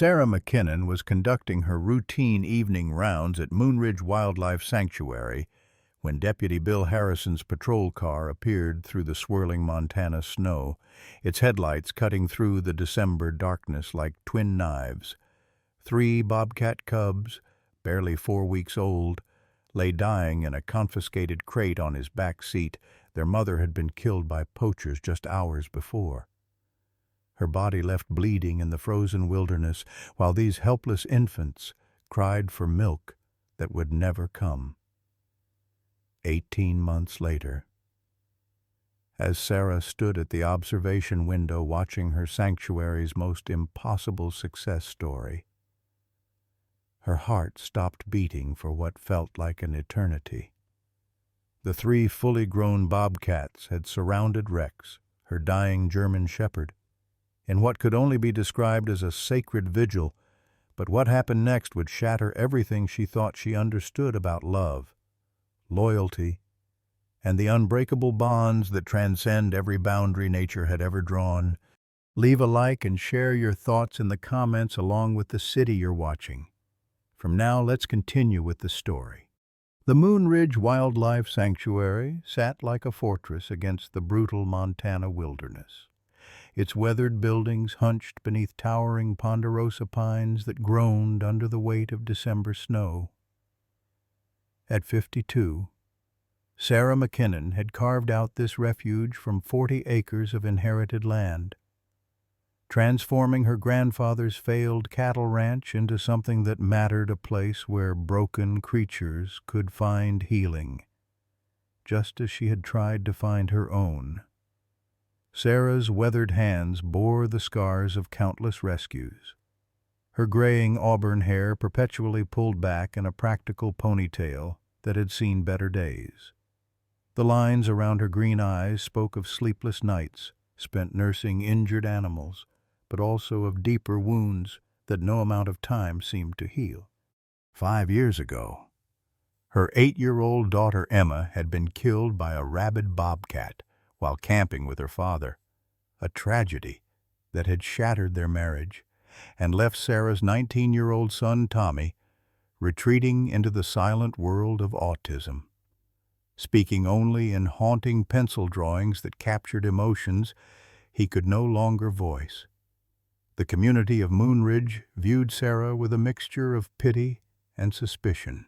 Sarah McKinnon was conducting her routine evening rounds at Moonridge Wildlife Sanctuary when Deputy Bill Harrison's patrol car appeared through the swirling Montana snow, its headlights cutting through the December darkness like twin knives. 3 bobcat cubs, barely 4 weeks old, lay dying in a confiscated crate on his back seat. Their mother had been killed by poachers just hours before. Her body left bleeding in the frozen wilderness, while these helpless infants cried for milk that would never come. 18 months later, as Sarah stood at the observation window watching her sanctuary's most impossible success story, her heart stopped beating for what felt like an eternity. The 3 fully grown bobcats had surrounded Rex, her dying German shepherd, in what could only be described as a sacred vigil, but what happened next would shatter everything she thought she understood about love, loyalty, and the unbreakable bonds that transcend every boundary nature had ever drawn. Leave a like and share your thoughts in the comments along with the city you're watching. From now, let's continue with the story. The Moonridge Wildlife Sanctuary sat like a fortress against the brutal Montana wilderness, its weathered buildings hunched beneath towering ponderosa pines that groaned under the weight of December snow. At 52, Sarah McKinnon had carved out this refuge from 40 acres of inherited land, transforming her grandfather's failed cattle ranch into something that mattered, a place where broken creatures could find healing, just as she had tried to find her own. Sarah's weathered hands bore the scars of countless rescues, her graying auburn hair perpetually pulled back in a practical ponytail that had seen better days. The lines around her green eyes spoke of sleepless nights spent nursing injured animals, but also of deeper wounds that no amount of time seemed to heal. 5 years ago, her 8-year-old daughter Emma had been killed by a rabid bobcat while camping with her father, a tragedy that had shattered their marriage and left Sarah's 19-year-old son Tommy retreating into the silent world of autism, speaking only in haunting pencil drawings that captured emotions he could no longer voice. The community of Moonridge viewed Sarah with a mixture of pity and suspicion.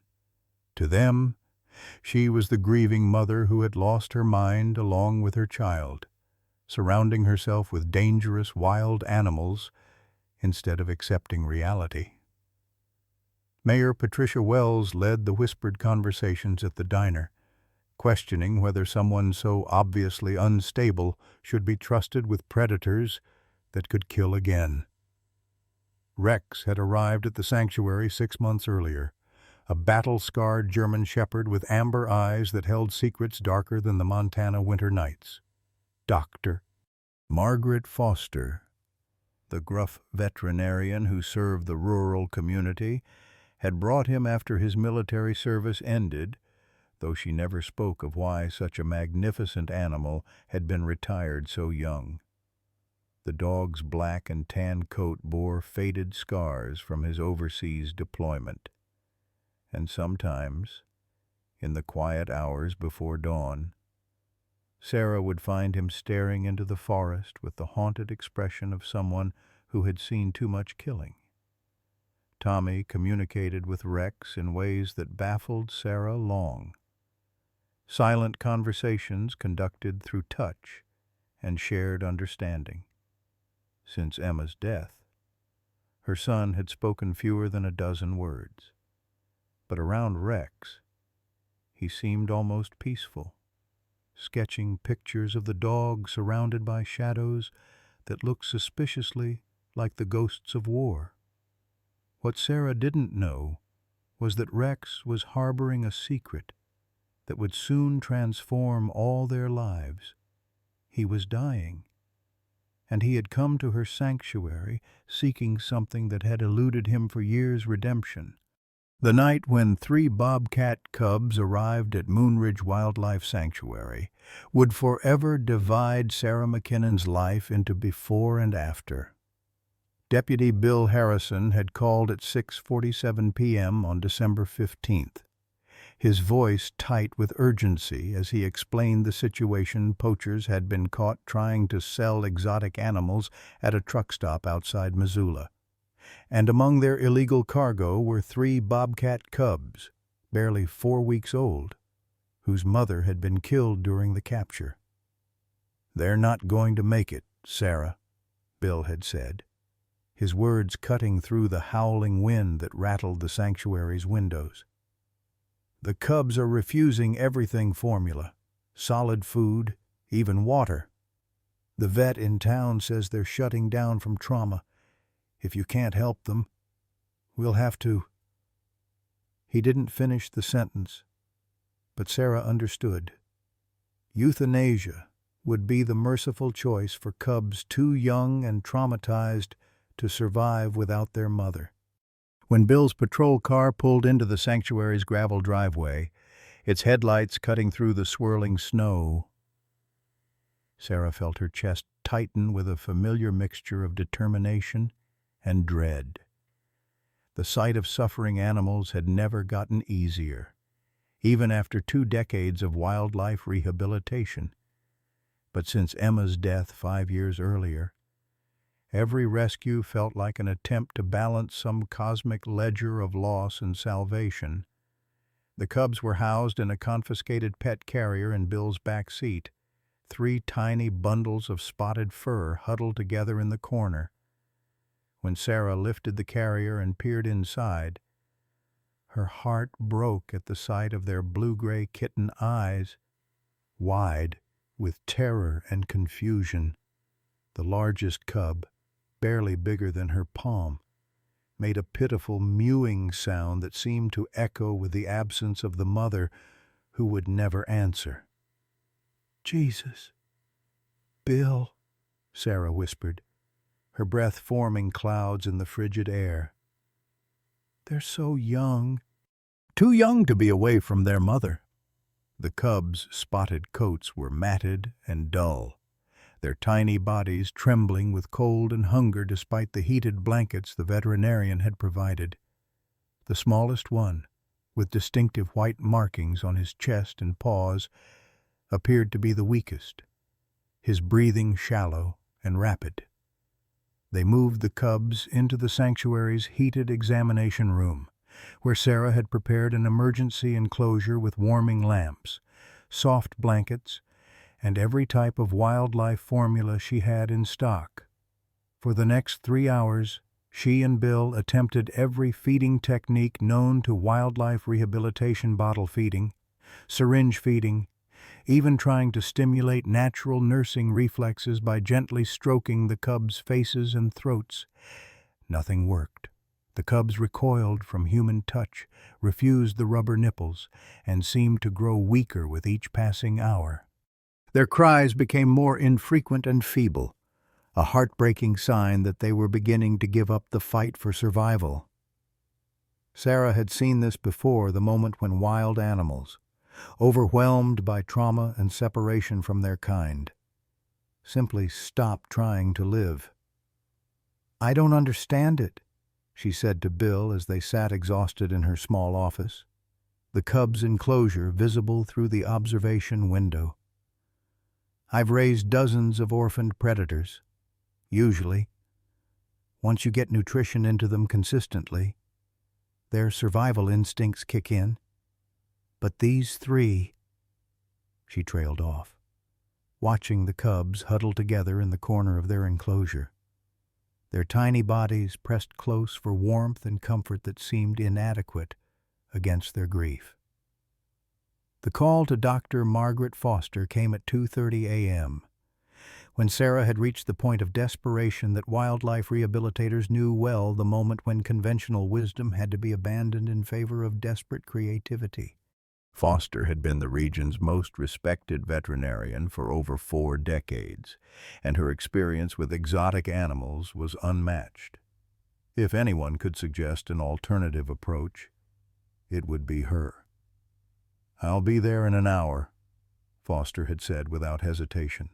To them, she was the grieving mother who had lost her mind along with her child, surrounding herself with dangerous wild animals instead of accepting reality. Mayor Patricia Wells led the whispered conversations at the diner, questioning whether someone so obviously unstable should be trusted with predators that could kill again. Rex had arrived at the sanctuary 6 months earlier, a battle-scarred German shepherd with amber eyes that held secrets darker than the Montana winter nights. Dr. Margaret Foster, the gruff veterinarian who served the rural community, had brought him after his military service ended, though she never spoke of why such a magnificent animal had been retired so young. The dog's black and tan coat bore faded scars from his overseas deployment, and sometimes, in the quiet hours before dawn, Sarah would find him staring into the forest with the haunted expression of someone who had seen too much killing. Tommy communicated with Rex in ways that baffled Sarah long. Silent conversations conducted through touch and shared understanding. Since Emma's death, her son had spoken fewer than a dozen words. But around Rex, he seemed almost peaceful, sketching pictures of the dog surrounded by shadows that looked suspiciously like the ghosts of war. What Sarah didn't know was that Rex was harboring a secret that would soon transform all their lives. He was dying, and he had come to her sanctuary seeking something that had eluded him for years: redemption. The night when 3 bobcat cubs arrived at Moonridge Wildlife Sanctuary would forever divide Sarah McKinnon's life into before and after. Deputy Bill Harrison had called at 6:47 p.m. on December 15th, his voice tight with urgency as he explained the situation. Poachers had been caught trying to sell exotic animals at a truck stop outside Missoula, and among their illegal cargo were 3 bobcat cubs, barely 4 weeks old, whose mother had been killed during the capture. "They're not going to make it, Sarah," Bill had said, his words cutting through the howling wind that rattled the sanctuary's windows. "The cubs are refusing everything formula, solid food, even water. The vet in town says they're shutting down from trauma. If you can't help them, we'll have to—" He didn't finish the sentence, but Sarah understood. Euthanasia would be the merciful choice for cubs too young and traumatized to survive without their mother. When Bill's patrol car pulled into the sanctuary's gravel driveway, its headlights cutting through the swirling snow, Sarah felt her chest tighten with a familiar mixture of determination and dread. The sight of suffering animals had never gotten easier, even after 2 decades of wildlife rehabilitation. But since Emma's death 5 years earlier, every rescue felt like an attempt to balance some cosmic ledger of loss and salvation. The cubs were housed in a confiscated pet carrier in Bill's back seat, 3 tiny bundles of spotted fur huddled together in the corner. When Sarah lifted the carrier and peered inside, her heart broke at the sight of their blue-gray kitten eyes, wide with terror and confusion. The largest cub, barely bigger than her palm, made a pitiful mewing sound that seemed to echo with the absence of the mother who would never answer. "Jesus, Bill," Sarah whispered, her breath forming clouds in the frigid air. "They're so young." Too young to be away from their mother. The cubs' spotted coats were matted and dull, their tiny bodies trembling with cold and hunger despite the heated blankets the veterinarian had provided. The smallest one, with distinctive white markings on his chest and paws, appeared to be the weakest, his breathing shallow and rapid. They moved the cubs into the sanctuary's heated examination room, where Sarah had prepared an emergency enclosure with warming lamps, soft blankets, and every type of wildlife formula she had in stock. For the next 3 hours, she and Bill attempted every feeding technique known to wildlife rehabilitation: bottle feeding, syringe feeding, even trying to stimulate natural nursing reflexes by gently stroking the cubs' faces and throats. Nothing worked. The cubs recoiled from human touch, refused the rubber nipples, and seemed to grow weaker with each passing hour. Their cries became more infrequent and feeble, a heartbreaking sign that they were beginning to give up the fight for survival. Sarah had seen this before, the moment when wild animals, overwhelmed by trauma and separation from their kind, simply stopped trying to live. "I don't understand it," she said to Bill as they sat exhausted in her small office, the cub's enclosure visible through the observation window. "I've raised dozens of orphaned predators. Usually, once you get nutrition into them consistently, their survival instincts kick in. But these 3—" She trailed off, watching the cubs huddle together in the corner of their enclosure, their tiny bodies pressed close for warmth and comfort that seemed inadequate against their grief. The call to Dr. Margaret Foster came at 2:30 a.m., when Sarah had reached the point of desperation that wildlife rehabilitators knew well, the moment when conventional wisdom had to be abandoned in favor of desperate creativity. Foster had been the region's most respected veterinarian for over 4 decades, and her experience with exotic animals was unmatched. If anyone could suggest an alternative approach, it would be her. "I'll be there in an hour," Foster had said without hesitation,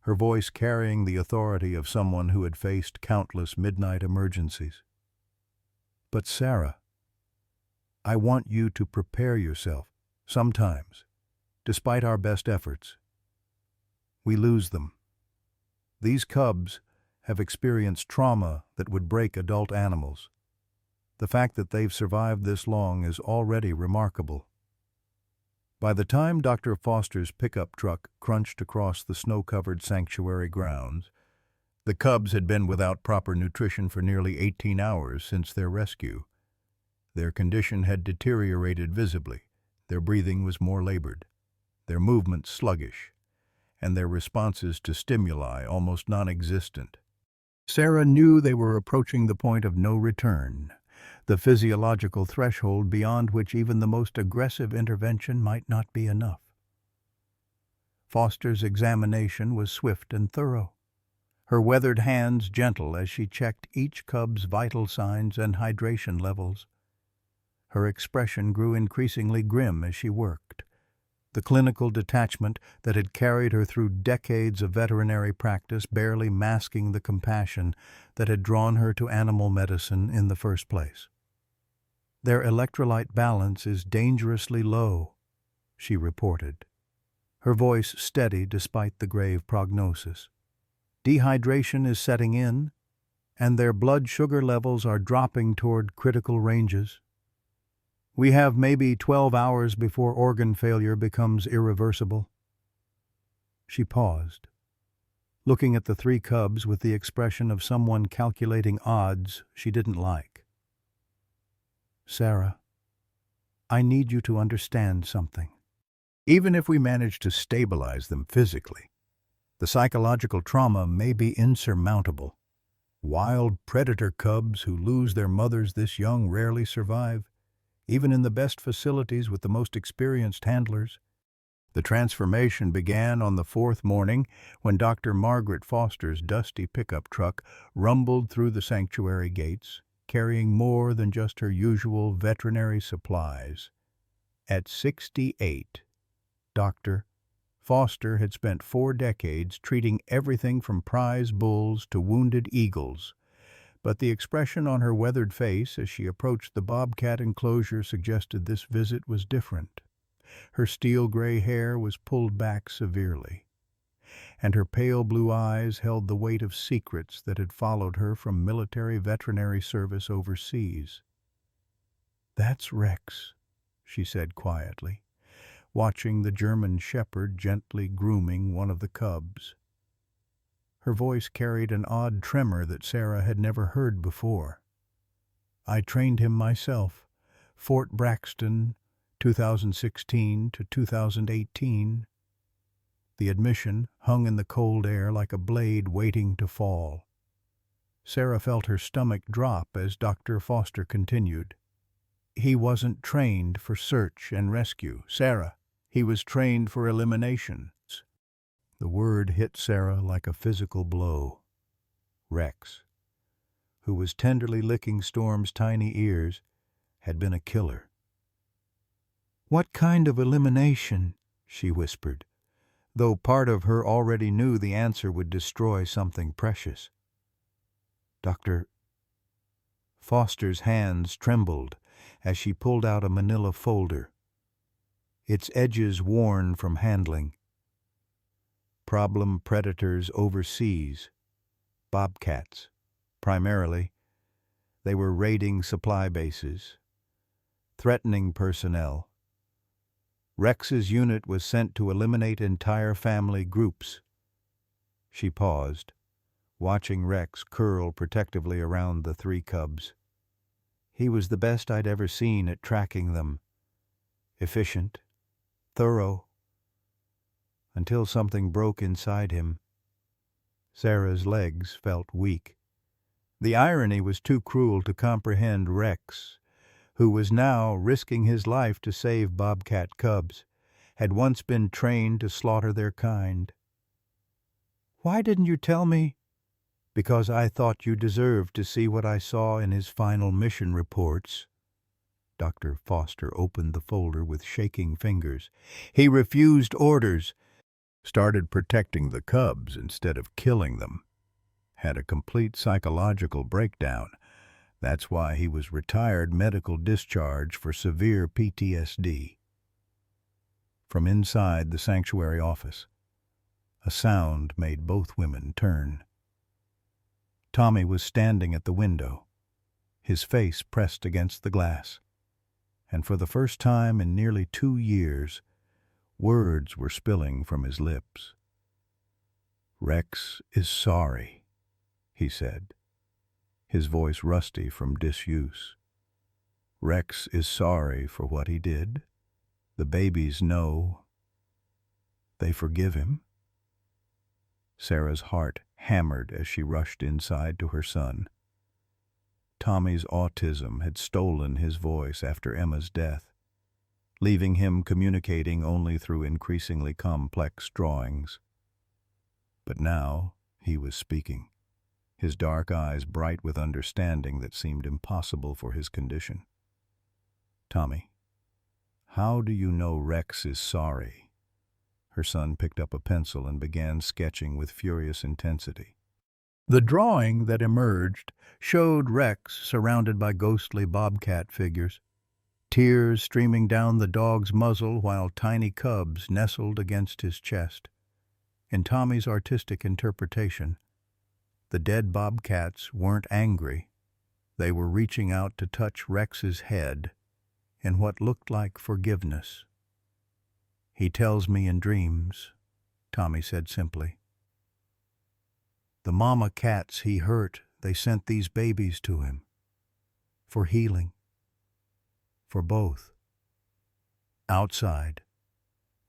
her voice carrying the authority of someone who had faced countless midnight emergencies. "But Sarah, I want you to prepare yourself. Sometimes, despite our best efforts, we lose them. These cubs have experienced trauma that would break adult animals. The fact that they've survived this long is already remarkable." By the time Dr. Foster's pickup truck crunched across the snow-covered sanctuary grounds, the cubs had been without proper nutrition for nearly 18 hours since their rescue. Their condition had deteriorated visibly. Their breathing was more labored, their movements sluggish, and their responses to stimuli almost non-existent. Sarah knew they were approaching the point of no return, the physiological threshold beyond which even the most aggressive intervention might not be enough. Foster's examination was swift and thorough, her weathered hands gentle as she checked each cub's vital signs and hydration levels. Her expression grew increasingly grim as she worked, the clinical detachment that had carried her through decades of veterinary practice barely masking the compassion that had drawn her to animal medicine in the first place. "Their electrolyte balance is dangerously low," she reported, her voice steady despite the grave prognosis. "Dehydration is setting in, and their blood sugar levels are dropping toward critical ranges. We have maybe 12 hours before organ failure becomes irreversible." She paused, looking at the three cubs with the expression of someone calculating odds she didn't like. "Sarah, I need you to understand something. Even if we manage to stabilize them physically, the psychological trauma may be insurmountable. Wild predator cubs who lose their mothers this young rarely survive, even in the best facilities with the most experienced handlers." The transformation began on the fourth morning when Dr. Margaret Foster's dusty pickup truck rumbled through the sanctuary gates, carrying more than just her usual veterinary supplies. At 68, Dr. Foster had spent 4 decades treating everything from prize bulls to wounded eagles, but the expression on her weathered face as she approached the Bobcat enclosure suggested this visit was different. Her steel-gray hair was pulled back severely, and her pale blue eyes held the weight of secrets that had followed her from military veterinary service overseas. "That's Rex," she said quietly, watching the German shepherd gently grooming one of the cubs. Her voice carried an odd tremor that Sarah had never heard before. "I trained him myself. Fort Braxton, 2016 to 2018. The admission hung in the cold air like a blade waiting to fall. Sarah felt her stomach drop as Dr. Foster continued. "He wasn't trained for search and rescue, Sarah. He was trained for elimination." The word hit Sarah like a physical blow. Rex, who was tenderly licking Storm's tiny ears, had been a killer. "What kind of elimination?" she whispered, though part of her already knew the answer would destroy something precious. Dr. Foster's hands trembled as she pulled out a manila folder, its edges worn from handling. Problem predators overseas. Bobcats, primarily. They were raiding supply bases, threatening personnel. Rex's unit was sent to eliminate entire family groups. She paused, watching Rex curl protectively around the 3 cubs. He was the best I'd ever seen at tracking them. Efficient, thorough, until something broke inside him. Sarah's legs felt weak. The irony was too cruel to comprehend. Rex, who was now risking his life to save Bobcat cubs, had once been trained to slaughter their kind. "Why didn't you tell me?" "Because I thought you deserved to see what I saw in his final mission reports." Dr. Foster opened the folder with shaking fingers. "He refused orders. started protecting the cubs instead of killing them, had a complete psychological breakdown. That's why he was retired medical discharge for severe PTSD. From inside the sanctuary office, a sound made both women turn. Tommy was standing at the window, his face pressed against the glass, and for the first time in nearly 2 years, words were spilling from his lips. "Rex is sorry," he said, his voice rusty from disuse. "Rex is sorry for what he did. The babies know. They forgive him." Sarah's heart hammered as she rushed inside to her son. Tommy's autism had stolen his voice after Emma's death, leaving him communicating only through increasingly complex drawings. But now he was speaking, his dark eyes bright with understanding that seemed impossible for his condition. "Tommy, how do you know Rex is sorry?" Her son picked up a pencil and began sketching with furious intensity. The drawing that emerged showed Rex surrounded by ghostly bobcat figures, tears streaming down the dog's muzzle while tiny cubs nestled against his chest. In Tommy's artistic interpretation, the dead bobcats weren't angry. They were reaching out to touch Rex's head in what looked like forgiveness. "He tells me in dreams," Tommy said simply. "The mama cats he hurt, they sent these babies to him. For healing. For both." Outside,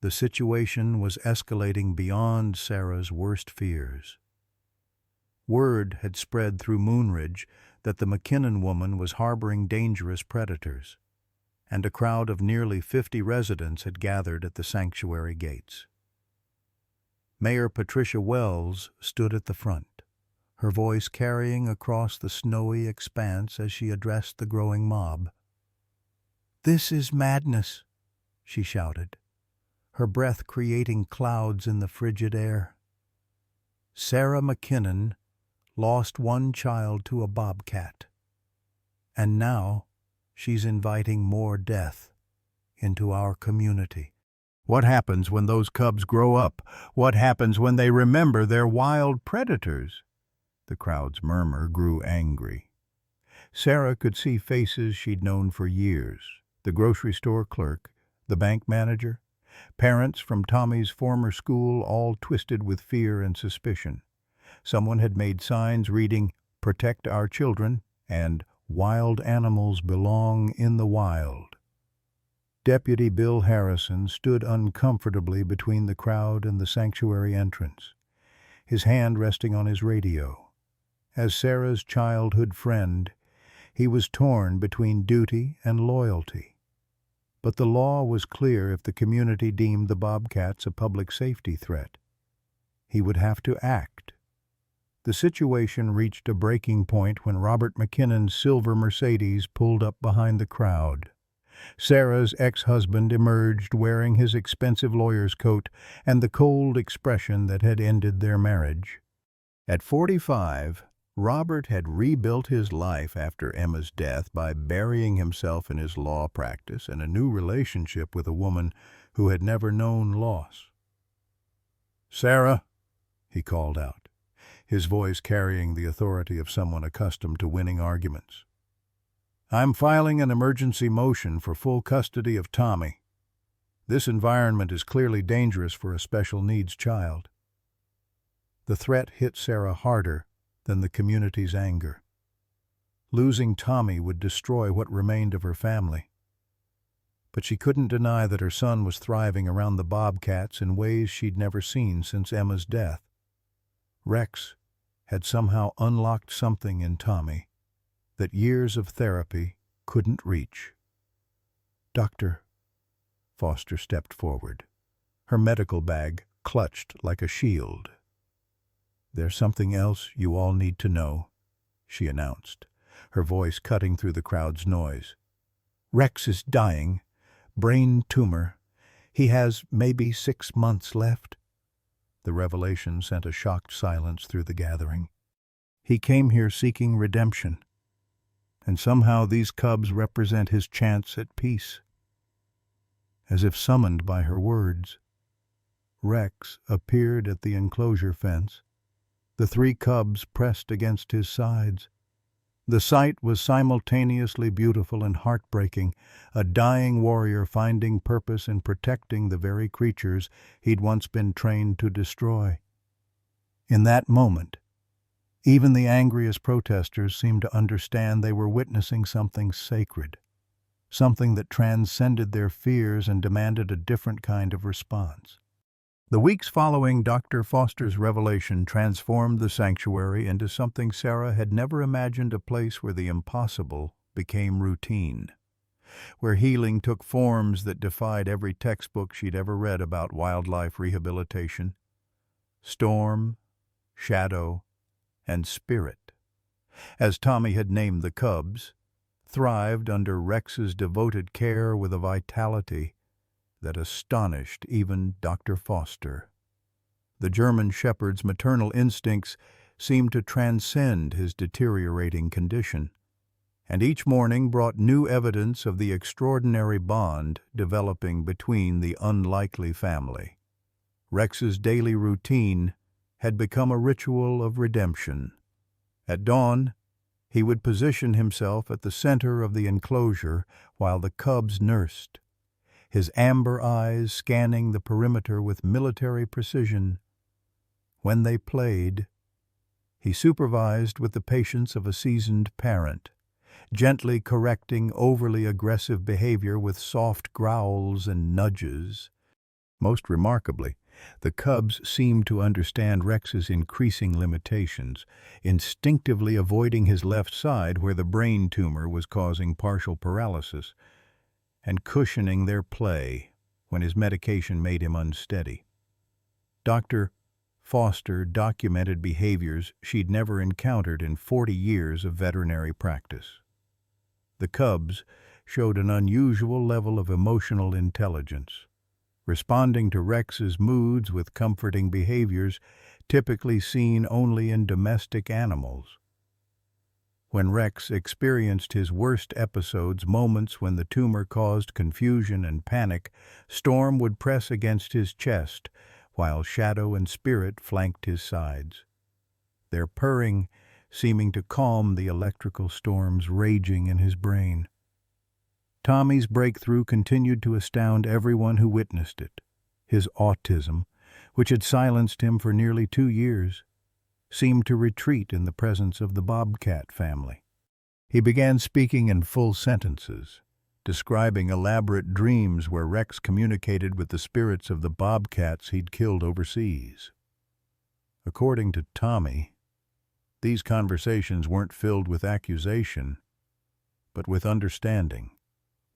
the situation was escalating beyond Sarah's worst fears. Word had spread through Moonridge that the McKinnon woman was harboring dangerous predators, and a crowd of nearly 50 residents had gathered at the sanctuary gates. Mayor Patricia Wells stood at the front, her voice carrying across the snowy expanse as she addressed the growing mob. "This is madness," she shouted, her breath creating clouds in the frigid air. "Sarah McKinnon lost one child to a bobcat, and now she's inviting more death into our community. What happens when those cubs grow up? What happens when they remember their wild predators?" The crowd's murmur grew angry. Sarah could see faces she'd known for years, the grocery store clerk, the bank manager, parents from Tommy's former school, all twisted with fear and suspicion. Someone had made signs reading, "Protect our children," and "Wild animals belong in the wild." Deputy Bill Harrison stood uncomfortably between the crowd and the sanctuary entrance, his hand resting on his radio. As Sarah's childhood friend, he was torn between duty and loyalty. But the law was clear if the community deemed the bobcats a public safety threat. He would have to act. The situation reached a breaking point when Robert McKinnon's silver Mercedes pulled up behind the crowd. Sarah's ex-husband emerged wearing his expensive lawyer's coat and the cold expression that had ended their marriage. At 45, Robert had rebuilt his life after Emma's death by burying himself in his law practice and a new relationship with a woman who had never known loss. "Sarah," he called out, his voice carrying the authority of someone accustomed to winning arguments. "I'm filing an emergency motion for full custody of Tommy. This environment is clearly dangerous for a special needs child." The threat hit Sarah harder than the community's anger. Losing Tommy would destroy what remained of her family. But she couldn't deny that her son was thriving around the bobcats in ways she'd never seen since Emma's death. Rex had somehow unlocked something in Tommy that years of therapy couldn't reach. "Doctor," Foster stepped forward, her medical bag clutched like a shield. "There's something else you all need to know," she announced, her voice cutting through the crowd's noise. "Rex is dying. Brain tumor. He has maybe 6 months left. The revelation sent a shocked silence through the gathering. He came here seeking redemption, and somehow these cubs represent his chance at peace. As if summoned by her words, Rex appeared at the enclosure fence. The 3 cubs pressed against his sides. The sight was simultaneously beautiful and heartbreaking, a dying warrior finding purpose in protecting the very creatures he'd once been trained to destroy. In that moment, even the angriest protesters seemed to understand they were witnessing something sacred, something that transcended their fears and demanded a different kind of response. The weeks following Dr. Foster's revelation transformed the sanctuary into something Sarah had never imagined, a place where the impossible became routine, where healing took forms that defied every textbook she'd ever read about wildlife rehabilitation. Storm, shadow, and spirit, as Tommy had named the cubs, thrived under Rex's devoted care with a vitality that astonished even Dr. Foster. The German shepherd's maternal instincts seemed to transcend his deteriorating condition, and each morning brought new evidence of the extraordinary bond developing between the unlikely family. Rex's daily routine had become a ritual of redemption. At dawn, he would position himself at the center of the enclosure while the cubs nursed, his amber eyes scanning the perimeter with military precision. When they played, he supervised with the patience of a seasoned parent, gently correcting overly aggressive behavior with soft growls and nudges. Most remarkably, the cubs seemed to understand Rex's increasing limitations, instinctively avoiding his left side where the brain tumor was causing partial paralysis, and cushioning their play when his medication made him unsteady. Dr. Foster documented behaviors she'd never encountered in 40 years of veterinary practice. The cubs showed an unusual level of emotional intelligence, responding to Rex's moods with comforting behaviors typically seen only in domestic animals. When Rex experienced his worst episodes, moments when the tumor caused confusion and panic, Storm would press against his chest, while Shadow and Spirit flanked his sides, their purring seeming to calm the electrical storms raging in his brain. Tommy's breakthrough continued to astound everyone who witnessed it. His autism, which had silenced him for nearly 2 years, seemed to retreat in the presence of the Bobcat family. He began speaking in full sentences, describing elaborate dreams where Rex communicated with the spirits of the bobcats he'd killed overseas. According to Tommy, these conversations weren't filled with accusation, but with understanding.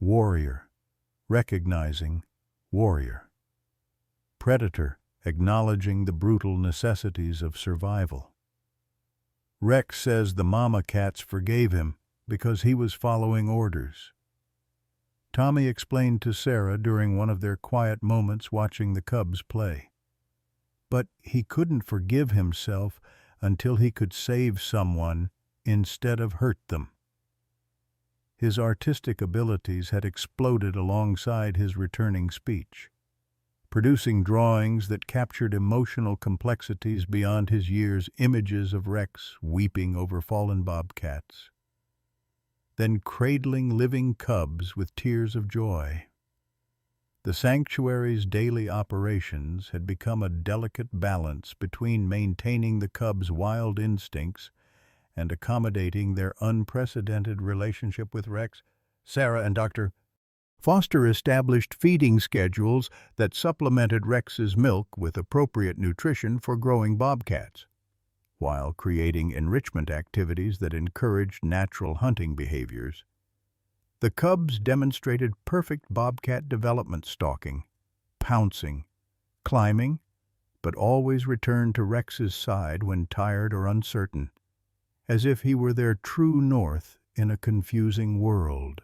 Warrior, recognizing warrior. Predator, acknowledging the brutal necessities of survival. Rex says the mama cats forgave him because he was following orders. Tommy explained to Sarah during one of their quiet moments watching the cubs play. But he couldn't forgive himself until he could save someone instead of hurt them. His artistic abilities had exploded alongside his returning speech, producing drawings that captured emotional complexities beyond his years, images of Rex weeping over fallen bobcats, then cradling living cubs with tears of joy. The sanctuary's daily operations had become a delicate balance between maintaining the cubs' wild instincts and accommodating their unprecedented relationship with Rex. Sarah and Dr. Foster established feeding schedules that supplemented Rex's milk with appropriate nutrition for growing bobcats, while creating enrichment activities that encouraged natural hunting behaviors. The cubs demonstrated perfect bobcat development, stalking, pouncing, climbing, but always returned to Rex's side when tired or uncertain, as if he were their true north in a confusing world.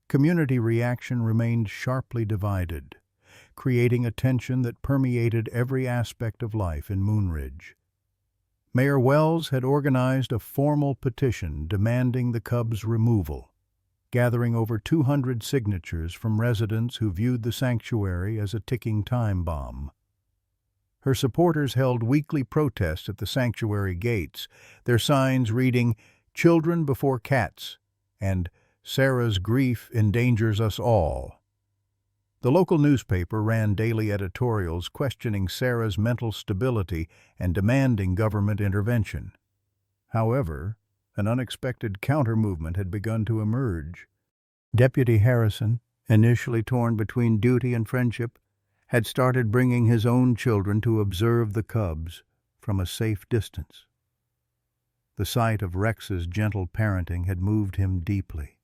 Community reaction remained sharply divided. creating a tension that permeated every aspect of life in Moonridge. Mayor Wells had organized a formal petition demanding the cubs' removal, gathering over 200 signatures from residents who viewed the sanctuary as a ticking time bomb. Her supporters held weekly protests at the sanctuary gates, their signs reading, "Children before cats," and "Sarah's grief endangers us all." The local newspaper ran daily editorials questioning Sarah's mental stability and demanding government intervention. However, an unexpected counter-movement had begun to emerge. Deputy Harrison, initially torn between duty and friendship, had started bringing his own children to observe the cubs from a safe distance. The sight of Rex's gentle parenting had moved him deeply,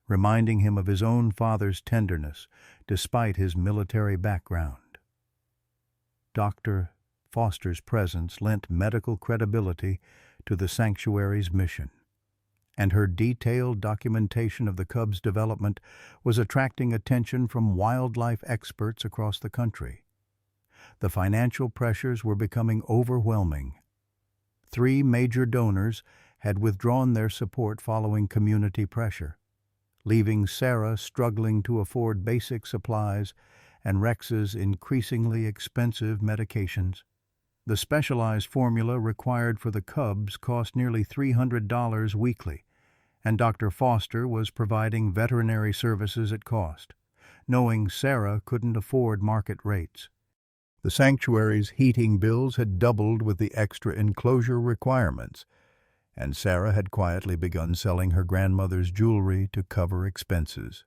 reminding him of his own father's tenderness despite his military background. Dr. Foster's presence lent medical credibility to the sanctuary's mission, and her detailed documentation of the cubs' development was attracting attention from wildlife experts across the country. The financial pressures were becoming overwhelming. 3 major donors had withdrawn their support following community pressure, leaving Sarah struggling to afford basic supplies and Rex's increasingly expensive medications. The specialized formula required for the cubs cost nearly $300 weekly, and Dr. Foster was providing veterinary services at cost, knowing Sarah couldn't afford market rates. The sanctuary's heating bills had doubled with the extra enclosure requirements, and Sarah had quietly begun selling her grandmother's jewelry to cover expenses.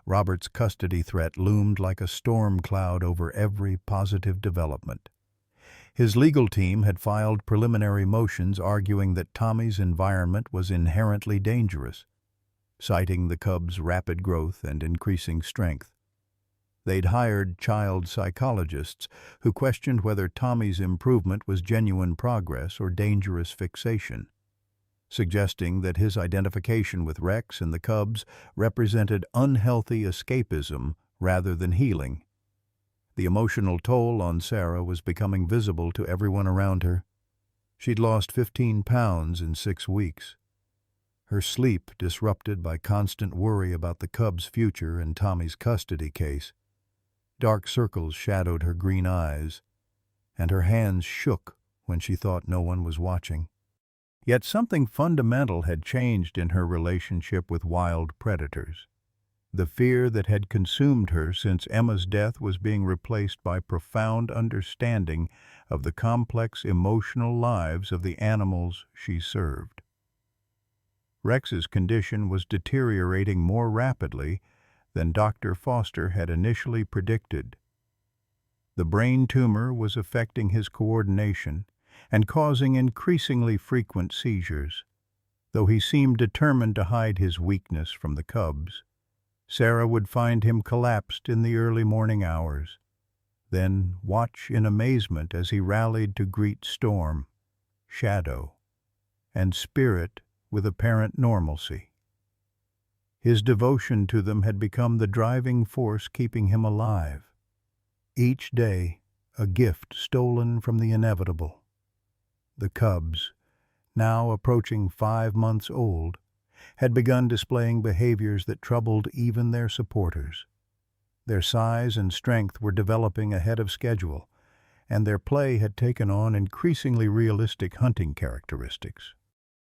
Robert's custody threat loomed like a storm cloud over every positive development. His legal team had filed preliminary motions arguing that Tommy's environment was inherently dangerous, citing the cubs' rapid growth and increasing strength. They'd hired child psychologists who questioned whether Tommy's improvement was genuine progress or dangerous fixation, suggesting that his identification with Rex and the cubs represented unhealthy escapism rather than healing. The emotional toll on Sarah was becoming visible to everyone around her. She'd lost 15 pounds in 6 weeks. Her sleep disrupted by constant worry about the cubs' future and Tommy's custody case. Dark circles shadowed her green eyes, and her hands shook when she thought no one was watching. Yet something fundamental had changed in her relationship with wild predators. The fear that had consumed her since Emma's death was being replaced by profound understanding of the complex emotional lives of the animals she served. Rex's condition was deteriorating more rapidly than Dr. Foster had initially predicted. The brain tumor was affecting his coordination and causing increasingly frequent seizures. Though he seemed determined to hide his weakness from the cubs, Sarah would find him collapsed in the early morning hours, then watch in amazement as he rallied to greet Storm, Shadow, and Spirit with apparent normalcy. His devotion to them had become the driving force keeping him alive. Each day, a gift stolen from the inevitable. The cubs, now approaching 5 months old, had begun displaying behaviors that troubled even their supporters. Their size and strength were developing ahead of schedule, and their play had taken on increasingly realistic hunting characteristics.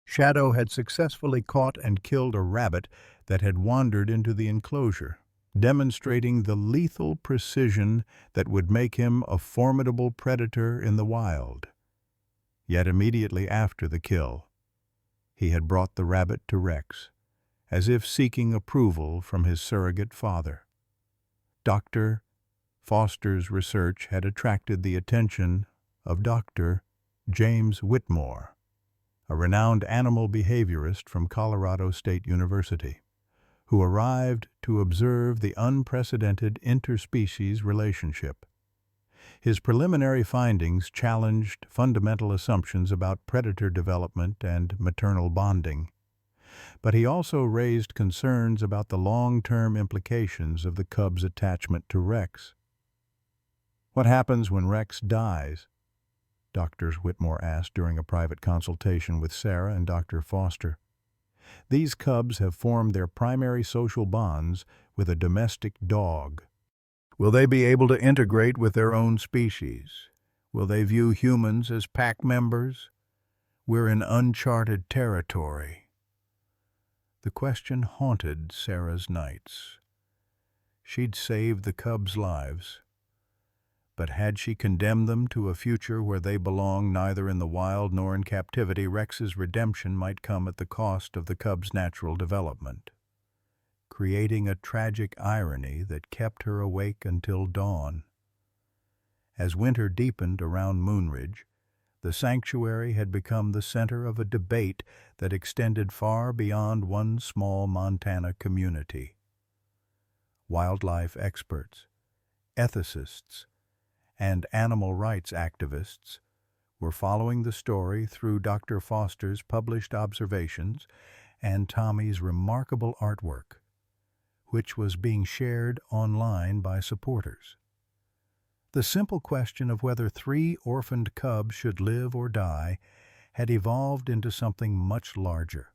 Shadow had successfully caught and killed a rabbit that had wandered into the enclosure, demonstrating the lethal precision that would make him a formidable predator in the wild. Yet immediately after the kill, he had brought the rabbit to Rex, as if seeking approval from his surrogate father. Dr. Foster's research had attracted the attention of Dr. James Whitmore, a renowned animal behaviorist from Colorado State University, who arrived to observe the unprecedented interspecies relationship. His preliminary findings challenged fundamental assumptions about predator development and maternal bonding, but he also raised concerns about the long-term implications of the cub's attachment to Rex. What happens when Rex dies? Dr. Whitmore asked during a private consultation with Sarah and Dr. Foster. These cubs have formed their primary social bonds with a domestic dog. Will they be able to integrate with their own species? Will they view humans as pack members? We're in uncharted territory. The question haunted Sarah's nights. She'd saved the cubs' lives, but had she condemned them to a future where they belong neither in the wild nor in captivity, Rex's redemption might come at the cost of the cubs' natural development, creating a tragic irony that kept her awake until dawn. As winter deepened around Moonridge, the sanctuary had become the center of a debate that extended far beyond one small Montana community. Wildlife experts, ethicists, and animal rights activists were following the story through Dr. Foster's published observations and Tommy's remarkable artwork, which was being shared online by supporters. The simple question of whether 3 orphaned cubs should live or die had evolved into something much larger.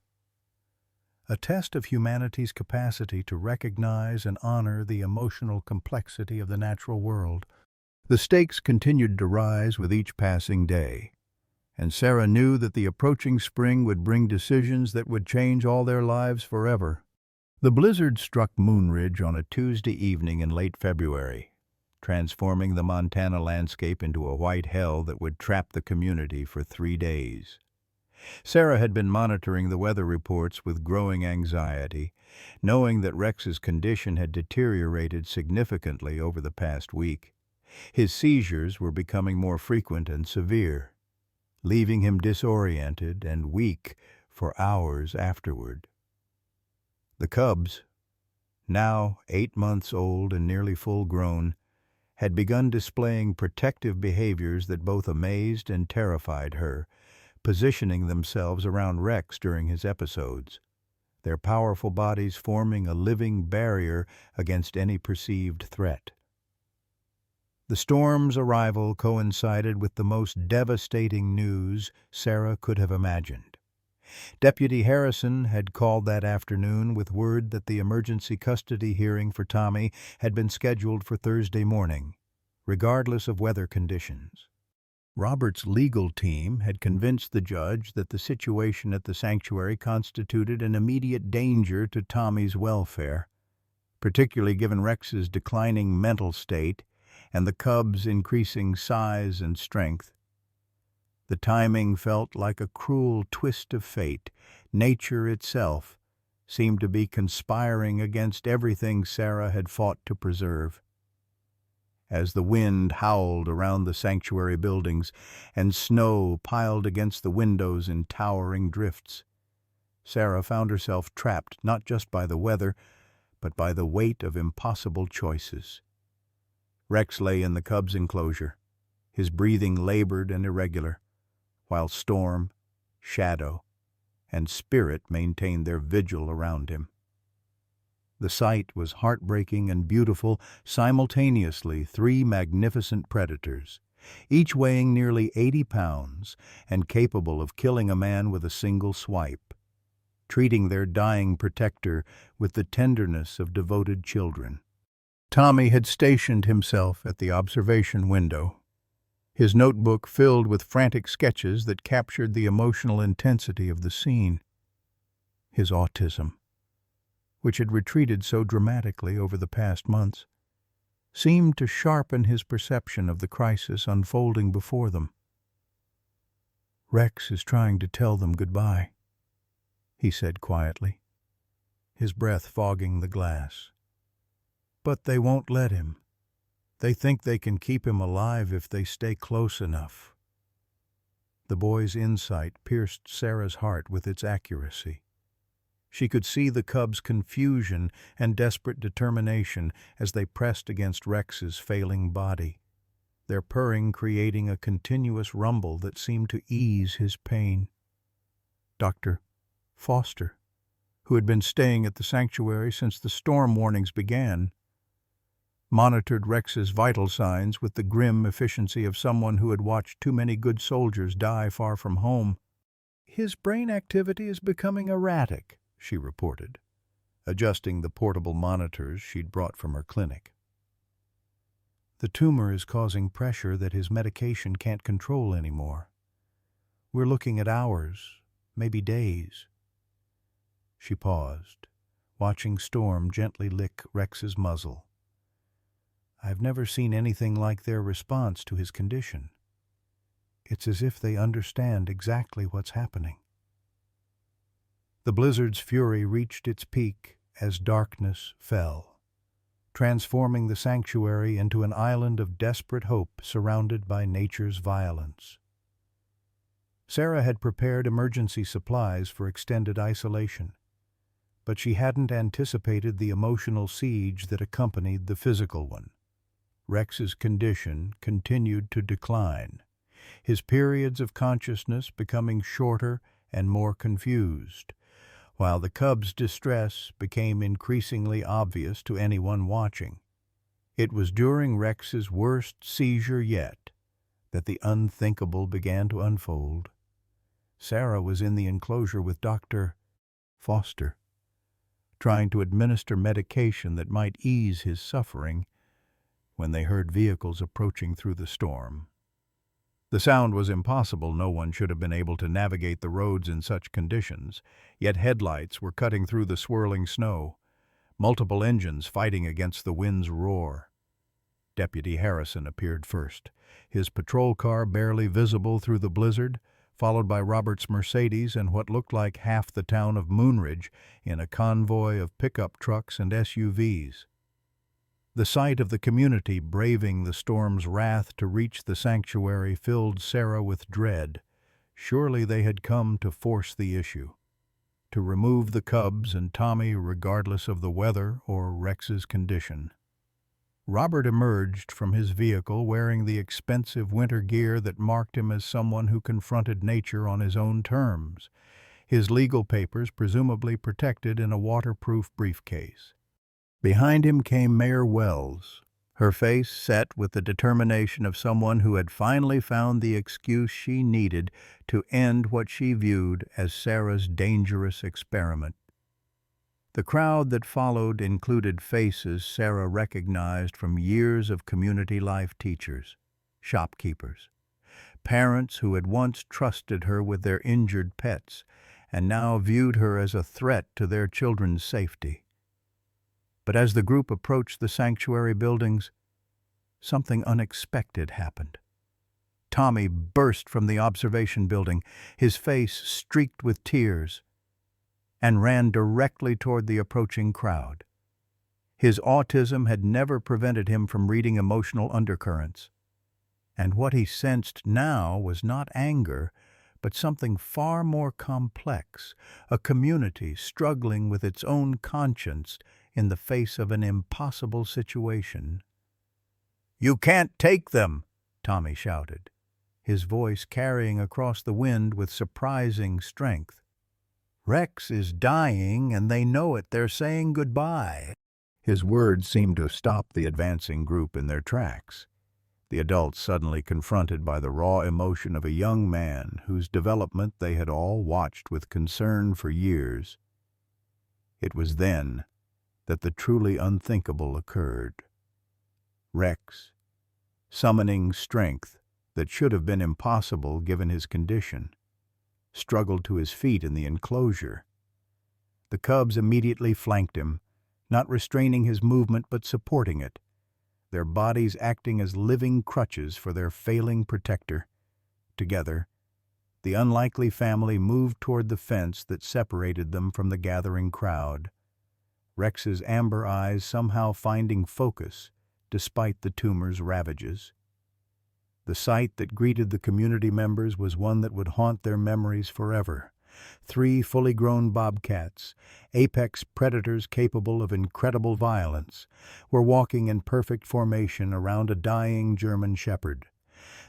A test of humanity's capacity to recognize and honor the emotional complexity of the natural world. The stakes continued to rise with each passing day, and Sarah knew that the approaching spring would bring decisions that would change all their lives forever. The blizzard struck Moonridge on a Tuesday evening in late February, transforming the Montana landscape into a white hell that would trap the community for 3 days. Sarah had been monitoring the weather reports with growing anxiety, knowing that Rex's condition had deteriorated significantly over the past week. His seizures were becoming more frequent and severe, leaving him disoriented and weak for hours afterward. The cubs, now 8 months old and nearly full-grown, had begun displaying protective behaviors that both amazed and terrified her, positioning themselves around Rex during his episodes, their powerful bodies forming a living barrier against any perceived threat. The storm's arrival coincided with the most devastating news Sarah could have imagined. Deputy Harrison had called that afternoon with word that the emergency custody hearing for Tommy had been scheduled for Thursday morning, regardless of weather conditions. Robert's legal team had convinced the judge that the situation at the sanctuary constituted an immediate danger to Tommy's welfare, particularly given Rex's declining mental state and the cub's increasing size and strength. The timing felt like a cruel twist of fate. Nature itself seemed to be conspiring against everything Sarah had fought to preserve. As the wind howled around the sanctuary buildings and snow piled against the windows in towering drifts, Sarah found herself trapped not just by the weather, but by the weight of impossible choices. Rex lay in the cub's enclosure, his breathing labored and irregular, while Storm, Shadow, and Spirit maintained their vigil around him. The sight was heartbreaking and beautiful simultaneously. 3 magnificent predators, each weighing nearly 80 pounds and capable of killing a man with a single swipe, treating their dying protector with the tenderness of devoted children. Tommy had stationed himself at the observation window, his notebook filled with frantic sketches that captured the emotional intensity of the scene. His autism, which had retreated so dramatically over the past months, seemed to sharpen his perception of the crisis unfolding before them. "Rex is trying to tell them goodbye," he said quietly, his breath fogging the glass. "But they won't let him. They think they can keep him alive if they stay close enough." The boy's insight pierced Sarah's heart with its accuracy. She could see the cubs' confusion and desperate determination as they pressed against Rex's failing body, their purring creating a continuous rumble that seemed to ease his pain. Dr. Foster, who had been staying at the sanctuary since the storm warnings began, monitored Rex's vital signs with the grim efficiency of someone who had watched too many good soldiers die far from home. "His brain activity is becoming erratic," she reported, adjusting the portable monitors she'd brought from her clinic. "The tumor is causing pressure that his medication can't control anymore. We're looking at hours, maybe days." She paused, watching Storm gently lick Rex's muzzle. "I've never seen anything like their response to his condition. It's as if they understand exactly what's happening." The blizzard's fury reached its peak as darkness fell, transforming the sanctuary into an island of desperate hope surrounded by nature's violence. Sarah had prepared emergency supplies for extended isolation, but she hadn't anticipated the emotional siege that accompanied the physical one. Rex's condition continued to decline, his periods of consciousness becoming shorter and more confused, while the cub's distress became increasingly obvious to anyone watching. It was during Rex's worst seizure yet that the unthinkable began to unfold. Sarah was in the enclosure with Dr. Foster, trying to administer medication that might ease his suffering, when they heard vehicles approaching through the storm. The sound was impossible. No one should have been able to navigate the roads in such conditions, yet headlights were cutting through the swirling snow, multiple engines fighting against the wind's roar. Deputy Harrison appeared first, his patrol car barely visible through the blizzard, followed by Robert's Mercedes and what looked like half the town of Moonridge in a convoy of pickup trucks and SUVs. The sight of the community braving the storm's wrath to reach the sanctuary filled Sarah with dread. Surely they had come to force the issue, to remove the cubs and Tommy regardless of the weather or Rex's condition. Robert emerged from his vehicle wearing the expensive winter gear that marked him as someone who confronted nature on his own terms, his legal papers presumably protected in a waterproof briefcase. Behind him came Mayor Wells, her face set with the determination of someone who had finally found the excuse she needed to end what she viewed as Sarah's dangerous experiment. The crowd that followed included faces Sarah recognized from years of community life: teachers, shopkeepers, parents who had once trusted her with their injured pets and now viewed her as a threat to their children's safety. But as the group approached the sanctuary buildings, something unexpected happened. Tommy burst from the observation building, his face streaked with tears, and ran directly toward the approaching crowd. His autism had never prevented him from reading emotional undercurrents, and what he sensed now was not anger, but something far more complex, a community struggling with its own conscience in the face of an impossible situation. "You can't take them!" Tommy shouted, his voice carrying across the wind with surprising strength. "Rex is dying, and they know it. They're saying goodbye." His words seemed to stop the advancing group in their tracks, the adults suddenly confronted by the raw emotion of a young man whose development they had all watched with concern for years. It was then that the truly unthinkable occurred. Rex, summoning strength that should have been impossible given his condition, struggled to his feet in the enclosure. The cubs immediately flanked him, not restraining his movement but supporting it, their bodies acting as living crutches for their failing protector. Together, the unlikely family moved toward the fence that separated them from the gathering crowd, Rex's amber eyes somehow finding focus despite the tumor's ravages. The sight that greeted the community members was one that would haunt their memories forever. 3 fully grown bobcats, apex predators capable of incredible violence, were walking in perfect formation around a dying German shepherd,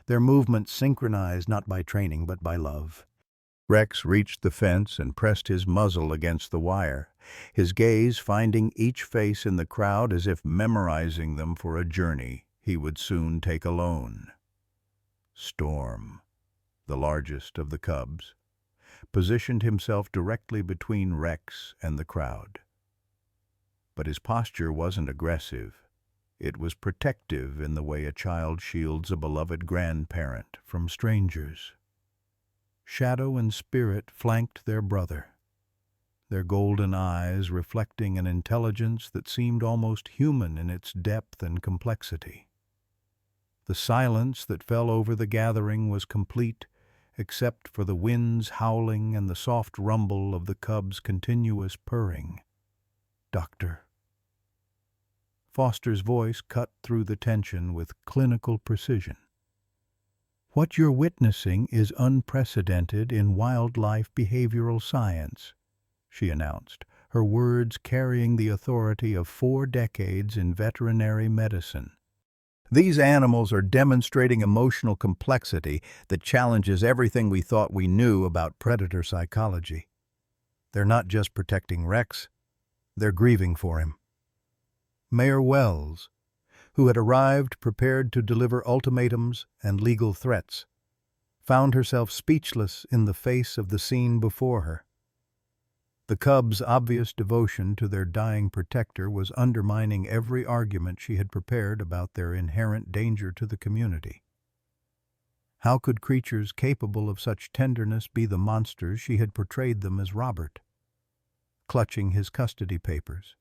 their movements synchronized not by training but by love. Rex reached the fence and pressed his muzzle against the wire, his gaze finding each face in the crowd as if memorizing them for a journey he would soon take alone. Storm, the largest of the cubs, positioned himself directly between Rex and the crowd. But his posture wasn't aggressive. It was protective in the way a child shields a beloved grandparent from strangers. Shadow and Spirit flanked their brother, their golden eyes reflecting an intelligence that seemed almost human in its depth and complexity. The silence that fell over the gathering was complete, except for the wind's howling and the soft rumble of the cub's continuous purring. "Doctor." Foster's voice cut through the tension with clinical precision. "What you're witnessing is unprecedented in wildlife behavioral science," she announced, her words carrying the authority of 4 decades in veterinary medicine. "These animals are demonstrating emotional complexity that challenges everything we thought we knew about predator psychology. They're not just protecting Rex, they're grieving for him." Mayor Wells, who had arrived prepared to deliver ultimatums and legal threats, found herself speechless in the face of the scene before her. The cubs' obvious devotion to their dying protector was undermining every argument she had prepared about their inherent danger to the community. How could creatures capable of such tenderness be the monsters she had portrayed them as? Robert, clutching his custody papers,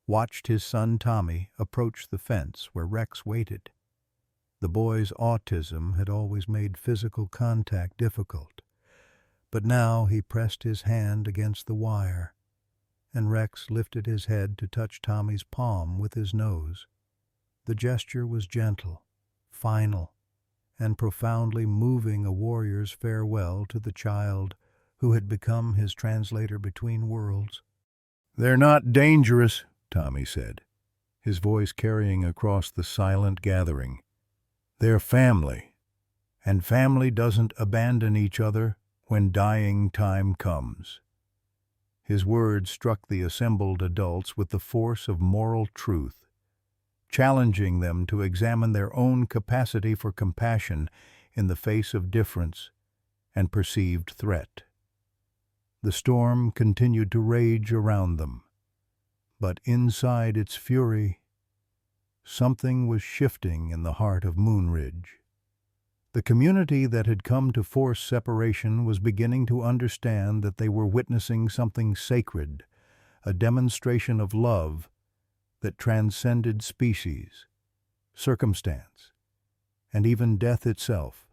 watched his son Tommy approach the fence where Rex waited. The boy's autism had always made physical contact difficult, but now he pressed his hand against the wire, and Rex lifted his head to touch Tommy's palm with his nose. The gesture was gentle, final, and profoundly moving, a warrior's farewell to the child who had become his translator between worlds. "They're not dangerous," Tommy said, his voice carrying across the silent gathering. "They're family, and family doesn't abandon each other when dying time comes." His words struck the assembled adults with the force of moral truth, challenging them to examine their own capacity for compassion in the face of difference and perceived threat. The storm continued to rage around them, but inside its fury, something was shifting in the heart of Moonridge. The community that had come to force separation was beginning to understand that they were witnessing something sacred, a demonstration of love that transcended species, circumstance, and even death itself.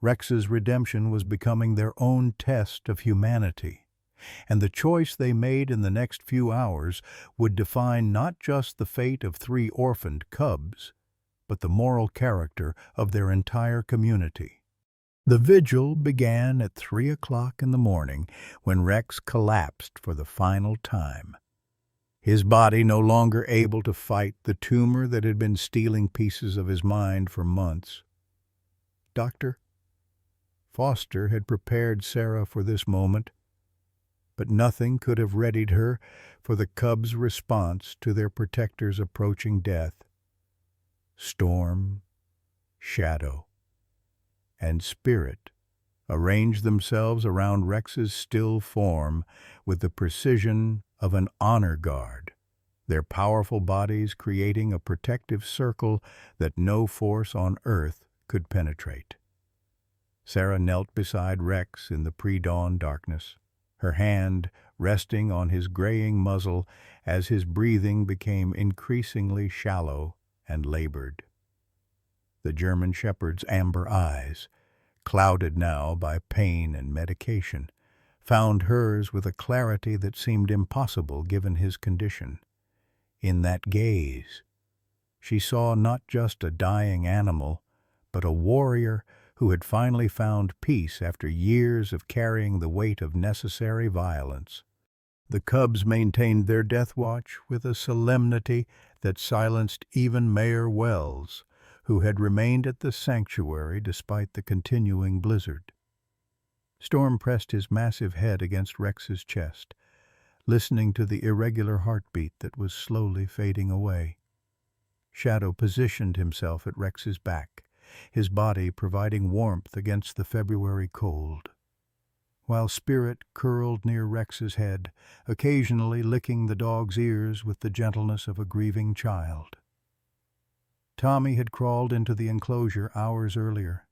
Rex's redemption was becoming their own test of humanity, and the choice they made in the next few hours would define not just the fate of 3 orphaned cubs, but the moral character of their entire community. The vigil began at 3 o'clock in the morning when Rex collapsed for the final time, his body no longer able to fight the tumor that had been stealing pieces of his mind for months. "Doctor?" Foster had prepared Sarah for this moment, but nothing could have readied her for the cubs' response to their protector's approaching death. Storm, Shadow, and Spirit arranged themselves around Rex's still form with the precision of an honor guard, their powerful bodies creating a protective circle that no force on earth could penetrate. Sarah knelt beside Rex in the pre-dawn darkness, her hand resting on his graying muzzle as his breathing became increasingly shallow and labored. The German shepherd's amber eyes, clouded now by pain and medication, found hers with a clarity that seemed impossible given his condition. In that gaze, she saw not just a dying animal, but a warrior who had finally found peace after years of carrying the weight of necessary violence. The cubs maintained their death watch with a solemnity that silenced even Mayor Wells, who had remained at the sanctuary despite the continuing blizzard. Storm pressed his massive head against Rex's chest, listening to the irregular heartbeat that was slowly fading away. Shadow positioned himself at Rex's back, his body providing warmth against the February cold, while Spirit curled near Rex's head, occasionally licking the dog's ears with the gentleness of a grieving child. Tommy had crawled into the enclosure hours earlier,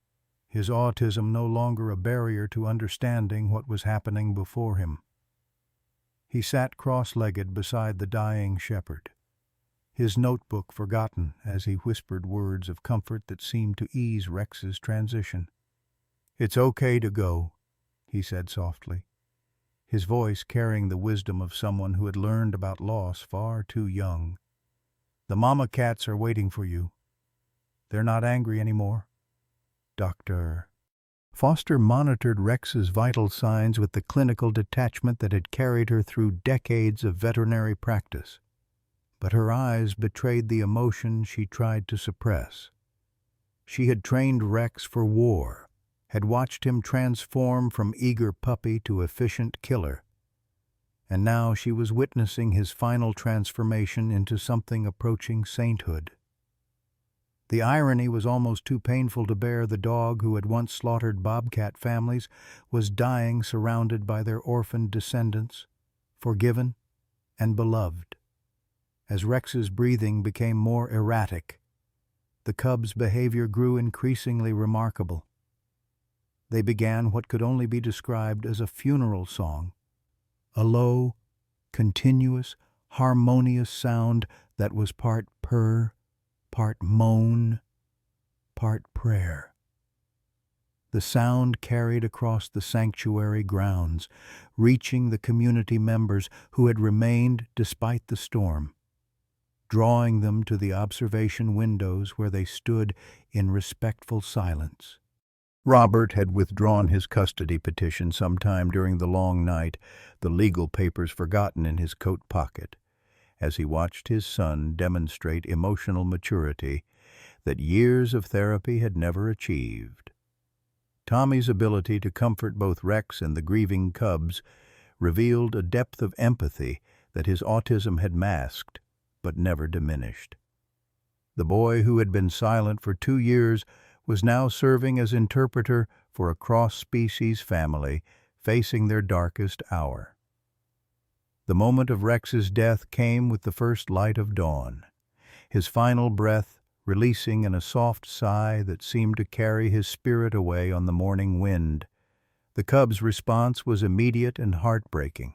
his autism no longer a barrier to understanding what was happening before him. He sat cross-legged beside the dying shepherd, his notebook forgotten as he whispered words of comfort that seemed to ease Rex's transition. "It's okay to go," he said softly, his voice carrying the wisdom of someone who had learned about loss far too young. "The mama cats are waiting for you. They're not angry anymore." Dr. Foster monitored Rex's vital signs with the clinical detachment that had carried her through decades of veterinary practice, but her eyes betrayed the emotion she tried to suppress. She had trained Rex for war, had watched him transform from eager puppy to efficient killer, and now she was witnessing his final transformation into something approaching sainthood. The irony was almost too painful to bear. The dog who had once slaughtered Bobcat families was dying surrounded by their orphaned descendants, forgiven and beloved. As Rex's breathing became more erratic, the cub's behavior grew increasingly remarkable. They began what could only be described as a funeral song, a low, continuous, harmonious sound that was part purr, part moan, part prayer. The sound carried across the sanctuary grounds, reaching the community members who had remained despite the storm, drawing them to the observation windows where they stood in respectful silence. Robert had withdrawn his custody petition sometime during the long night, the legal papers forgotten in his coat pocket, as he watched his son demonstrate emotional maturity that years of therapy had never achieved. Tommy's ability to comfort both Rex and the grieving cubs revealed a depth of empathy that his autism had masked, but never diminished. The boy who had been silent for 2 years was now serving as interpreter for a cross-species family facing their darkest hour. The moment of Rex's death came with the first light of dawn, his final breath releasing in a soft sigh that seemed to carry his spirit away on the morning wind. The cub's response was immediate and heartbreaking.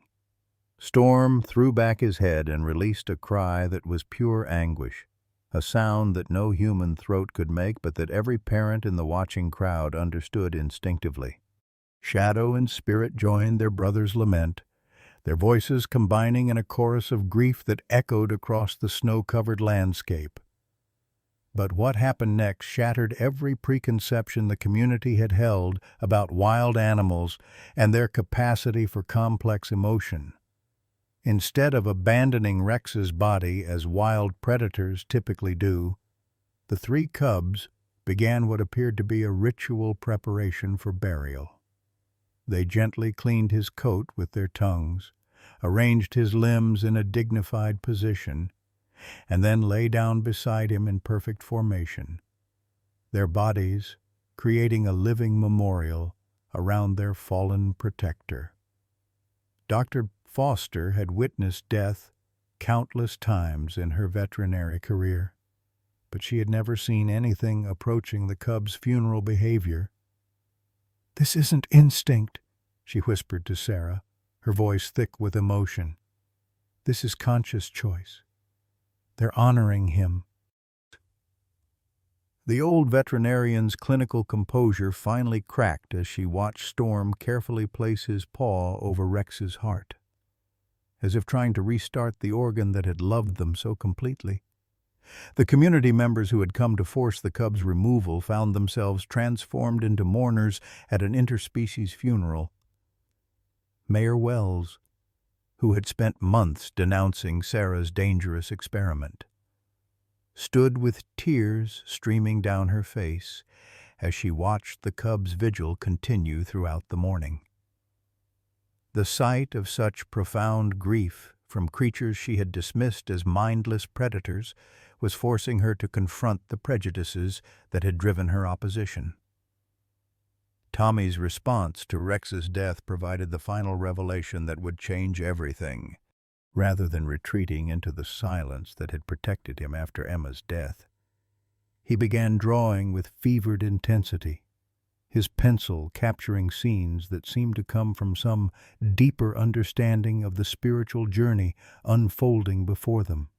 Storm threw back his head and released a cry that was pure anguish, a sound that no human throat could make but that every parent in the watching crowd understood instinctively. Shadow and Spirit joined their brother's lament, their voices combining in a chorus of grief that echoed across the snow-covered landscape. But what happened next shattered every preconception the community had held about wild animals and their capacity for complex emotion. Instead of abandoning Rex's body as wild predators typically do, the 3 cubs began what appeared to be a ritual preparation for burial. They gently cleaned his coat with their tongues, arranged his limbs in a dignified position, and then lay down beside him in perfect formation, their bodies creating a living memorial around their fallen protector. Dr. Foster had witnessed death countless times in her veterinary career, but she had never seen anything approaching the cub's funeral behavior. "This isn't instinct," she whispered to Sarah, her voice thick with emotion. "This is conscious choice. They're honoring him." The old veterinarian's clinical composure finally cracked as she watched Storm carefully place his paw over Rex's heart, as if trying to restart the organ that had loved them so completely. The community members who had come to force the cub's removal found themselves transformed into mourners at an interspecies funeral. Mayor Wells, who had spent months denouncing Sarah's dangerous experiment, stood with tears streaming down her face as she watched the cub's vigil continue throughout the morning. The sight of such profound grief from creatures she had dismissed as mindless predators was forcing her to confront the prejudices that had driven her opposition. Tommy's response to Rex's death provided the final revelation that would change everything. Rather than retreating into the silence that had protected him after Emma's death, he began drawing with fevered intensity, his pencil capturing scenes that seemed to come from some deeper understanding of the spiritual journey unfolding before them.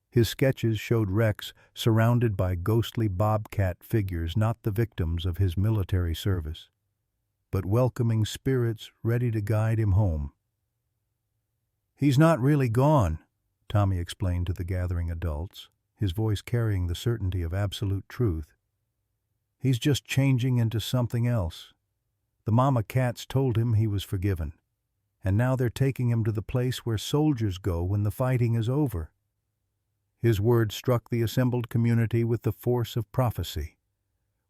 His sketches showed Rex surrounded by ghostly Bobcat figures, not the victims of his military service, but welcoming spirits ready to guide him home. "He's not really gone," Tommy explained to the gathering adults, his voice carrying the certainty of absolute truth. "He's just changing into something else. The mama cats told him he was forgiven, and now they're taking him to the place where soldiers go when the fighting is over." His words struck the assembled community with the force of prophecy,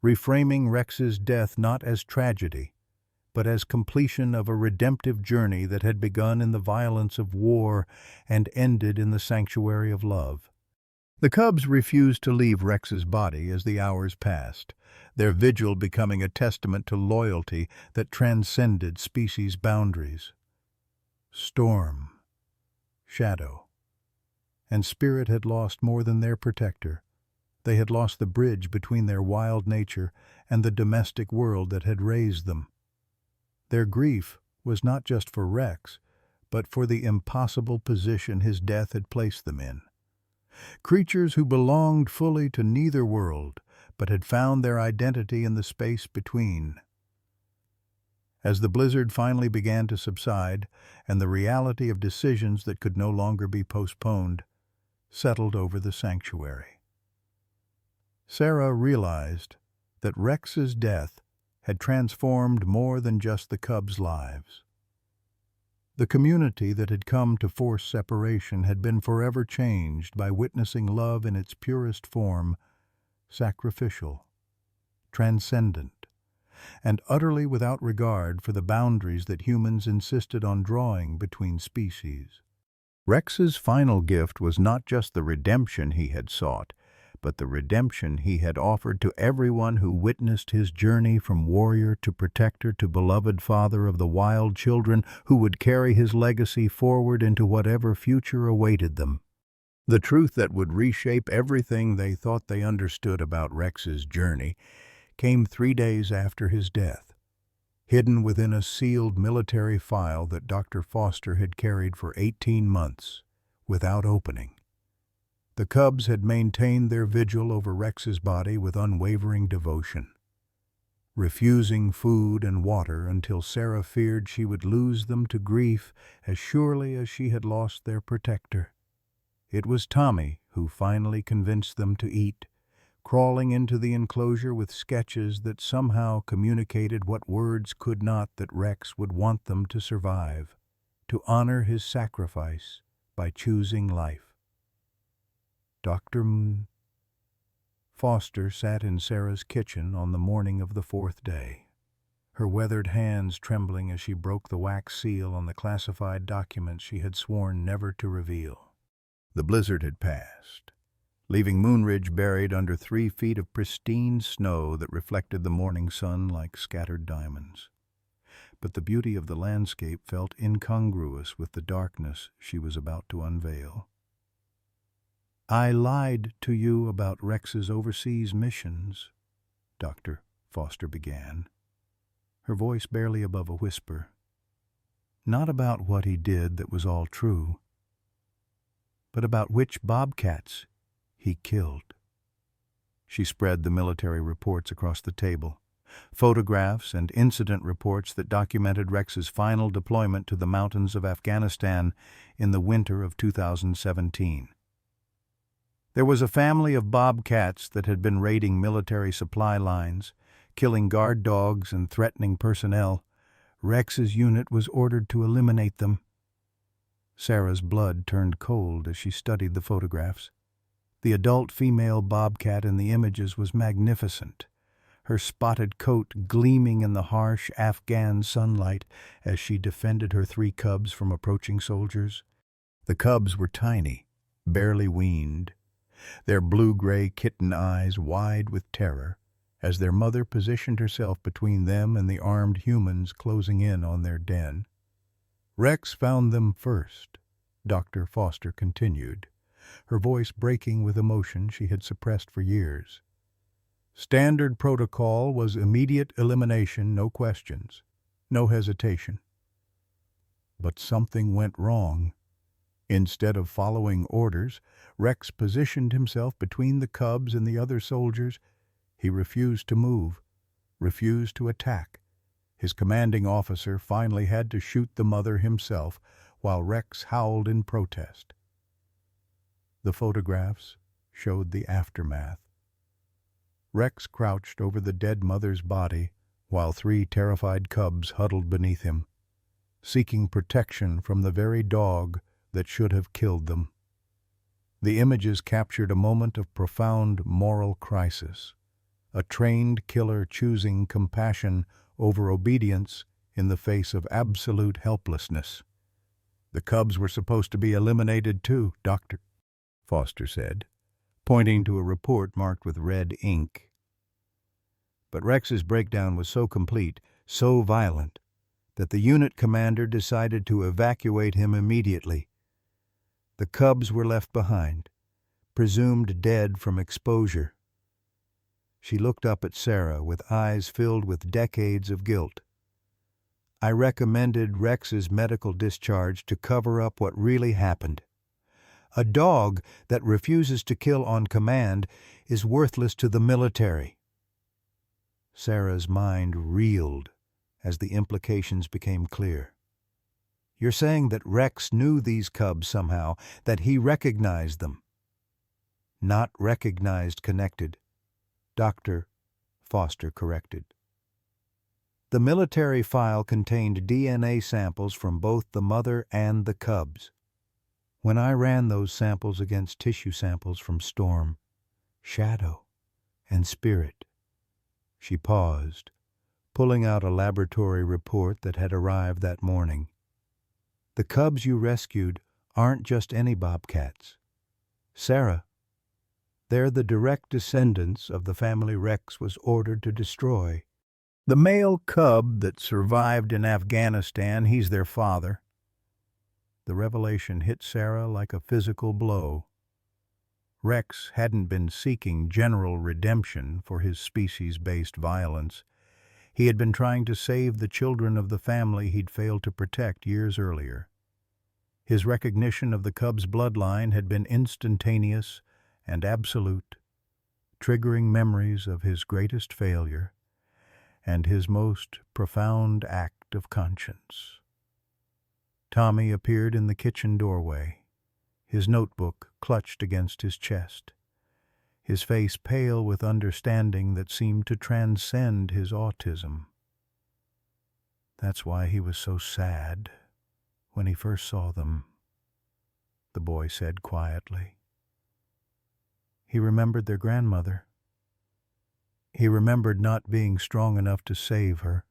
reframing Rex's death not as tragedy, but as completion of a redemptive journey that had begun in the violence of war and ended in the sanctuary of love. The cubs refused to leave Rex's body as the hours passed, their vigil becoming a testament to loyalty that transcended species boundaries. Storm, shadow, and spirit had lost more than their protector. They had lost the bridge between their wild nature and the domestic world that had raised them. Their grief was not just for Rex, but for the impossible position his death had placed them in. Creatures who belonged fully to neither world, but had found their identity in the space between. As the blizzard finally began to subside, and the reality of decisions that could no longer be postponed settled over the sanctuary, Sarah realized that Rex's death had transformed more than just the cubs' lives. The community that had come to force separation had been forever changed by witnessing love in its purest form, sacrificial, transcendent, and utterly without regard for the boundaries that humans insisted on drawing between species. Rex's final gift was not just the redemption he had sought, but the redemption he had offered to everyone who witnessed his journey from warrior to protector to beloved father of the wild children who would carry his legacy forward into whatever future awaited them. The truth that would reshape everything they thought they understood about Rex's journey came 3 days after his death, hidden within a sealed military file that Dr. Foster had carried for 18 months, without opening. The cubs had maintained their vigil over Rex's body with unwavering devotion, refusing food and water until Sarah feared she would lose them to grief as surely as she had lost their protector. It was Tommy who finally convinced them to eat, crawling into the enclosure with sketches that somehow communicated what words could not, that Rex would want them to survive, to honor his sacrifice by choosing life. Dr. Foster sat in Sarah's kitchen on the morning of the 4th day, her weathered hands trembling as she broke the wax seal on the classified documents she had sworn never to reveal. The blizzard had passed, leaving Moonridge buried under 3 feet of pristine snow that reflected the morning sun like scattered diamonds. But the beauty of the landscape felt incongruous with the darkness she was about to unveil. "I lied to you about Rex's overseas missions," Dr. Foster began, her voice barely above a whisper. "Not about what he did that was all true, but about which Bobcats he killed." She spread the military reports across the table, photographs and incident reports that documented Rex's final deployment to the mountains of Afghanistan in the winter of 2017. There was a family of Bobcats that had been raiding military supply lines, killing guard dogs and threatening personnel. Rex's unit was ordered to eliminate them. Sarah's blood turned cold as she studied the photographs. The adult female Bobcat in the images was magnificent, her spotted coat gleaming in the harsh Afghan sunlight as she defended her 3 cubs from approaching soldiers. The cubs were tiny, barely weaned, their blue-gray kitten eyes wide with terror, as their mother positioned herself between them and the armed humans closing in on their den. "Rex found them first," Dr. Foster continued, her voice breaking with emotion she had suppressed for years. "Standard protocol was immediate elimination, no questions, no hesitation. But something went wrong. Instead of following orders, Rex positioned himself between the cubs and the other soldiers. He refused to move, refused to attack. His commanding officer finally had to shoot the mother himself, while Rex howled in protest." The photographs showed the aftermath. Rex crouched over the dead mother's body, while 3 terrified cubs huddled beneath him, seeking protection from the very dog that should have killed them. The images captured a moment of profound moral crisis, a trained killer choosing compassion over obedience in the face of absolute helplessness. "The cubs were supposed to be eliminated too," Dr. Foster said, pointing to a report marked with red ink. But Rex's breakdown was so complete, so violent, that the unit commander decided to evacuate him immediately. The cubs were left behind, presumed dead from exposure. She looked up at Sarah with eyes filled with decades of guilt. "I recommended Rex's medical discharge to cover up what really happened. A dog that refuses to kill on command is worthless to the military." Sarah's mind reeled as the implications became clear. "You're saying that Rex knew these cubs somehow, that he recognized them?" "Not recognized, connected," Dr. Foster corrected. "The military file contained DNA samples from both the mother and the cubs. When I ran those samples against tissue samples from Storm, Shadow, and Spirit..." She paused, pulling out a laboratory report that had arrived that morning. "The cubs you rescued aren't just any bobcats. Sarah, they're the direct descendants of the family Rex was ordered to destroy. The male cub that survived in Afghanistan, he's their father." The revelation hit Sarah like a physical blow. Rex hadn't been seeking general redemption for his species-based violence. He had been trying to save the children of the family he'd failed to protect years earlier. His recognition of the cub's bloodline had been instantaneous and absolute, triggering memories of his greatest failure and his most profound act of conscience. Tommy appeared in the kitchen doorway, his notebook clutched against his chest, his face pale with understanding that seemed to transcend his autism. "That's why he was so sad when he first saw them," the boy said quietly. He remembered their grandmother. He remembered not being strong enough to save her.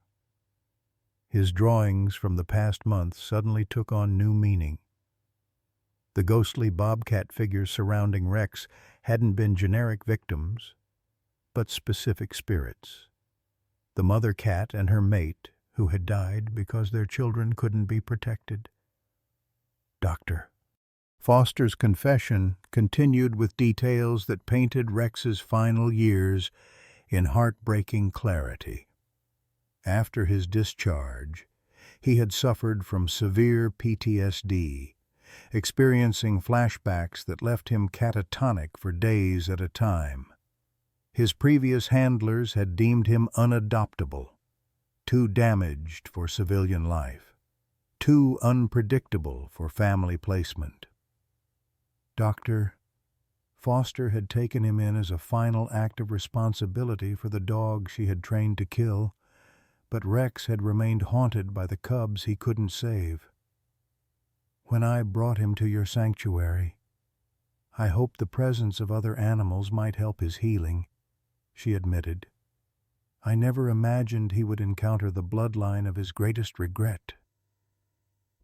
His drawings from the past month suddenly took on new meaning. The ghostly bobcat figures surrounding Rex hadn't been generic victims, but specific spirits. The mother cat and her mate, who had died because their children couldn't be protected. Dr. Foster's confession continued with details that painted Rex's final years in heartbreaking clarity. After his discharge, he had suffered from severe PTSD, experiencing flashbacks that left him catatonic for days at a time. His previous handlers had deemed him unadoptable, too damaged for civilian life, too unpredictable for family placement. Dr. Foster had taken him in as a final act of responsibility for the dog she had trained to kill, but Rex had remained haunted by the cubs he couldn't save. "When I brought him to your sanctuary, I hoped the presence of other animals might help his healing," she admitted. I never imagined he would encounter the bloodline of his greatest regret.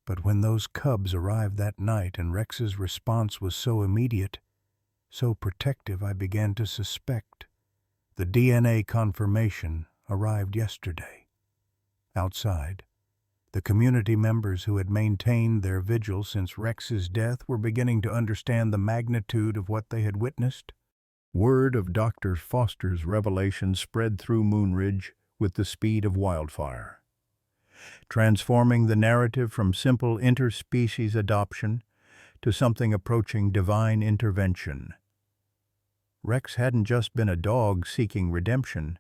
But when those cubs arrived that night and Rex's response was so immediate, so protective, I began to suspect. The DNA confirmation arrived yesterday. Outside, the community members who had maintained their vigil since Rex's death were beginning to understand the magnitude of what they had witnessed. Word of Dr. Foster's revelation spread through Moonridge with the speed of wildfire, transforming the narrative from simple interspecies adoption to something approaching divine intervention. Rex hadn't just been a dog seeking redemption.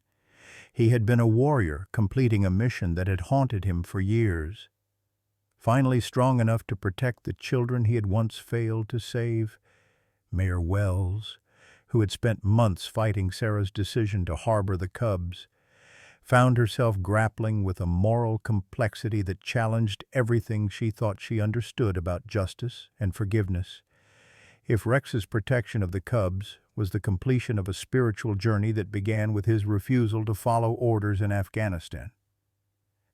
He had been a warrior completing a mission that had haunted him for years. Finally strong enough to protect the children he had once failed to save, Mayor Wells, who had spent months fighting Sarah's decision to harbor the cubs, found herself grappling with a moral complexity that challenged everything she thought she understood about justice and forgiveness. If Rex's protection of the cubs was the completion of a spiritual journey that began with his refusal to follow orders in Afghanistan,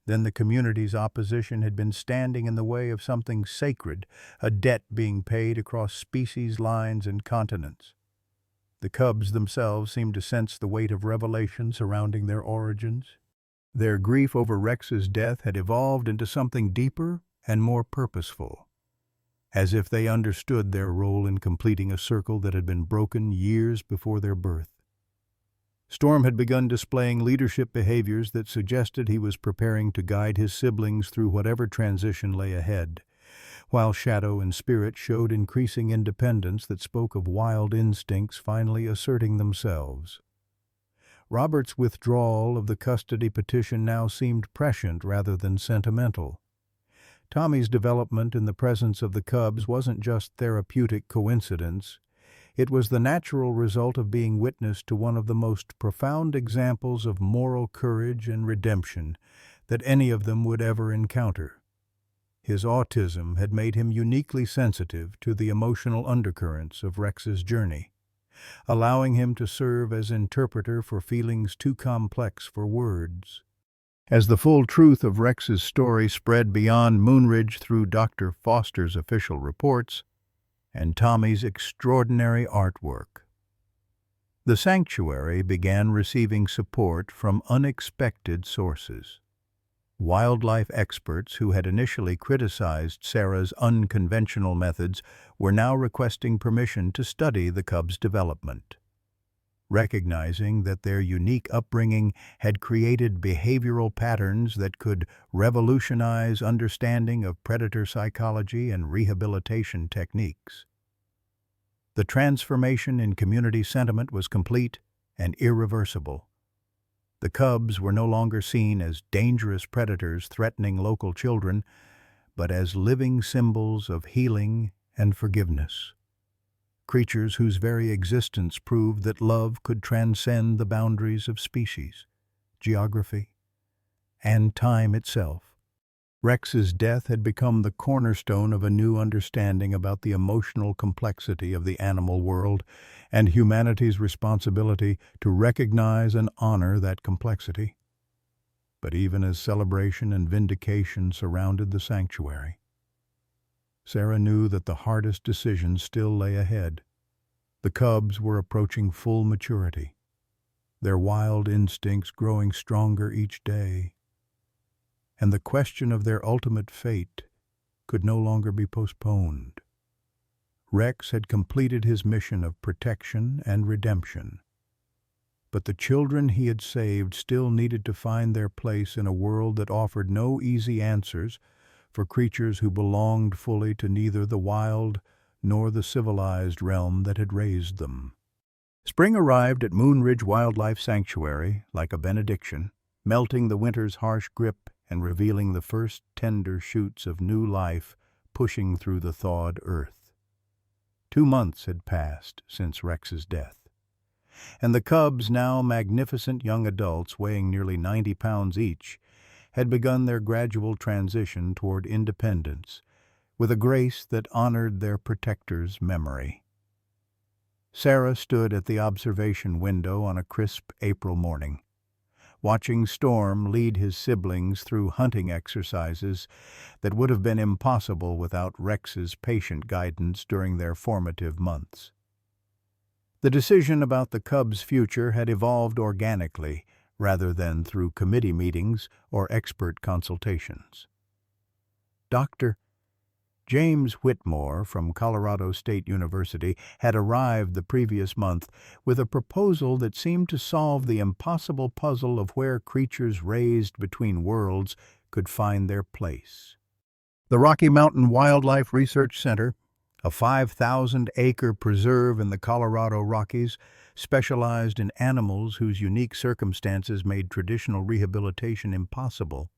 then the community's opposition had been standing in the way of something sacred, a debt being paid across species lines and continents. The cubs themselves seemed to sense the weight of revelation surrounding their origins. Their grief over Rex's death had evolved into something deeper and more purposeful, as if they understood their role in completing a circle that had been broken years before their birth. Storm had begun displaying leadership behaviors that suggested he was preparing to guide his siblings through whatever transition lay ahead, while Shadow and Spirit showed increasing independence that spoke of wild instincts finally asserting themselves. Robert's withdrawal of the custody petition now seemed prescient rather than sentimental. Tommy's development in the presence of the cubs wasn't just therapeutic coincidence. It was the natural result of being witness to one of the most profound examples of moral courage and redemption that any of them would ever encounter. His autism had made him uniquely sensitive to the emotional undercurrents of Rex's journey, allowing him to serve as interpreter for feelings too complex for words. As the full truth of Rex's story spread beyond Moonridge through Dr. Foster's official reports and Tommy's extraordinary artwork, the sanctuary began receiving support from unexpected sources. Wildlife experts who had initially criticized Sarah's unconventional methods were now requesting permission to study the cubs' development. Recognizing that their unique upbringing had created behavioral patterns that could revolutionize understanding of predator psychology and rehabilitation techniques. The transformation in community sentiment was complete and irreversible. The cubs were no longer seen as dangerous predators threatening local children, but as living symbols of healing and forgiveness. Creatures whose very existence proved that love could transcend the boundaries of species, geography, and time itself. Rex's death had become the cornerstone of a new understanding about the emotional complexity of the animal world and humanity's responsibility to recognize and honor that complexity. But even as celebration and vindication surrounded the sanctuary, Sarah knew that the hardest decision still lay ahead. The cubs were approaching full maturity, their wild instincts growing stronger each day, and the question of their ultimate fate could no longer be postponed. Rex had completed his mission of protection and redemption, but the children he had saved still needed to find their place in a world that offered no easy answers for creatures who belonged fully to neither the wild nor the civilized realm that had raised them. Spring arrived at Moonridge Wildlife Sanctuary like a benediction, melting the winter's harsh grip and revealing the first tender shoots of new life pushing through the thawed earth. 2 months had passed since Rex's death, and the cubs, now magnificent young adults weighing nearly 90 pounds each, had begun their gradual transition toward independence with a grace that honored their protector's memory. Sarah stood at the observation window on a crisp April morning, watching Storm lead his siblings through hunting exercises that would have been impossible without Rex's patient guidance during their formative months. The decision about the cubs' future had evolved organically, rather than through committee meetings or expert consultations. Dr. James Whitmore from Colorado State University had arrived the previous month with a proposal that seemed to solve the impossible puzzle of where creatures raised between worlds could find their place. The Rocky Mountain Wildlife Research Center, a 5,000-acre preserve in the Colorado Rockies, specialized in animals whose unique circumstances made traditional rehabilitation impossible.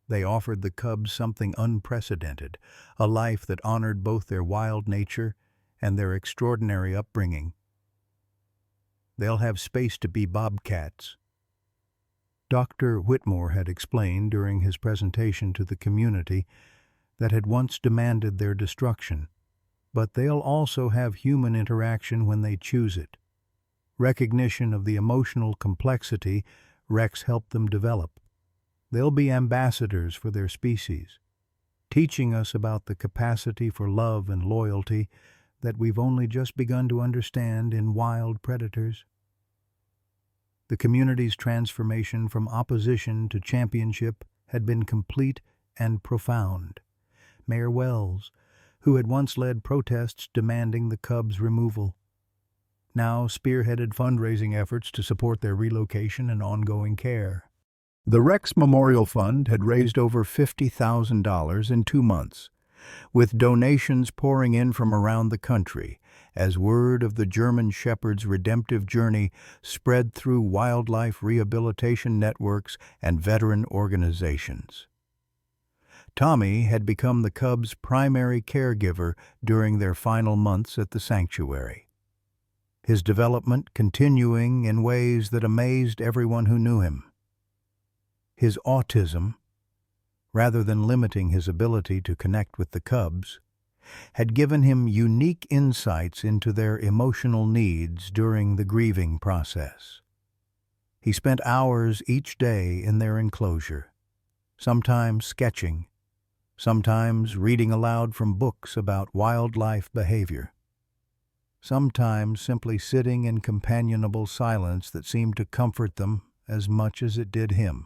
They offered the cubs something unprecedented, a life that honored both their wild nature and their extraordinary upbringing. They'll have space to be bobcats. Dr. Whitmore had explained during his presentation to the community that had once demanded their destruction, but they'll also have human interaction when they choose it. Recognition of the emotional complexity Rex helped them develop. They'll be ambassadors for their species, teaching us about the capacity for love and loyalty that we've only just begun to understand in wild predators. The community's transformation from opposition to championship had been complete and profound. Mayor Wells, who had once led protests demanding the cubs' removal, now spearheaded fundraising efforts to support their relocation and ongoing care. The Rex Memorial Fund had raised over $50,000 in 2 months, with donations pouring in from around the country as word of the German Shepherd's redemptive journey spread through wildlife rehabilitation networks and veteran organizations. Tommy had become the cubs' primary caregiver during their final months at the sanctuary, his development continuing in ways that amazed everyone who knew him. His autism, rather than limiting his ability to connect with the cubs, had given him unique insights into their emotional needs during the grieving process. He spent hours each day in their enclosure, sometimes sketching, sometimes reading aloud from books about wildlife behavior, sometimes simply sitting in companionable silence that seemed to comfort them as much as it did him.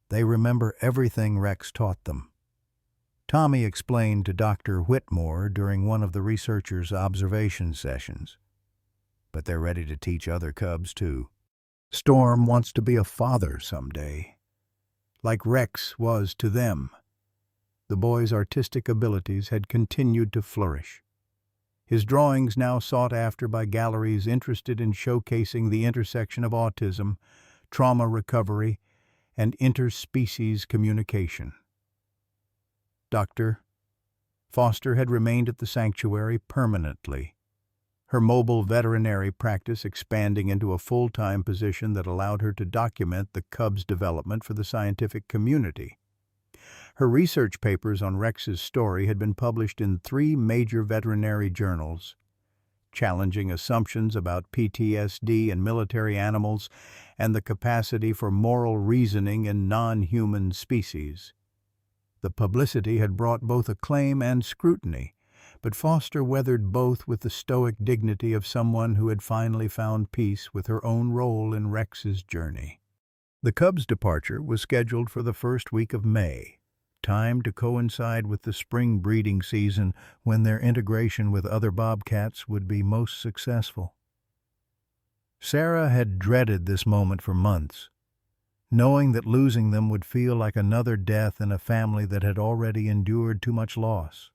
They remember everything Rex taught them. Tommy explained to Dr. Whitmore during one of the researchers' observation sessions. But they're ready to teach other cubs, too. Storm wants to be a father someday, like Rex was to them. The boy's artistic abilities had continued to flourish. His drawings now sought after by galleries interested in showcasing the intersection of autism, trauma recovery, and interspecies communication. Dr. Foster had remained at the sanctuary permanently, her mobile veterinary practice expanding into a full-time position that allowed her to document the cubs' development for the scientific community. Her research papers on Rex's story had been published in 3 major veterinary journals, challenging assumptions about PTSD in military animals and the capacity for moral reasoning in non-human species. The publicity had brought both acclaim and scrutiny, but Foster weathered both with the stoic dignity of someone who had finally found peace with her own role in Rex's journey. The cubs' departure was scheduled for the first week of May, timed to coincide with the spring breeding season when their integration with other bobcats would be most successful. Sarah had dreaded this moment for months, knowing that losing them would feel like another death in a family that had already endured too much loss.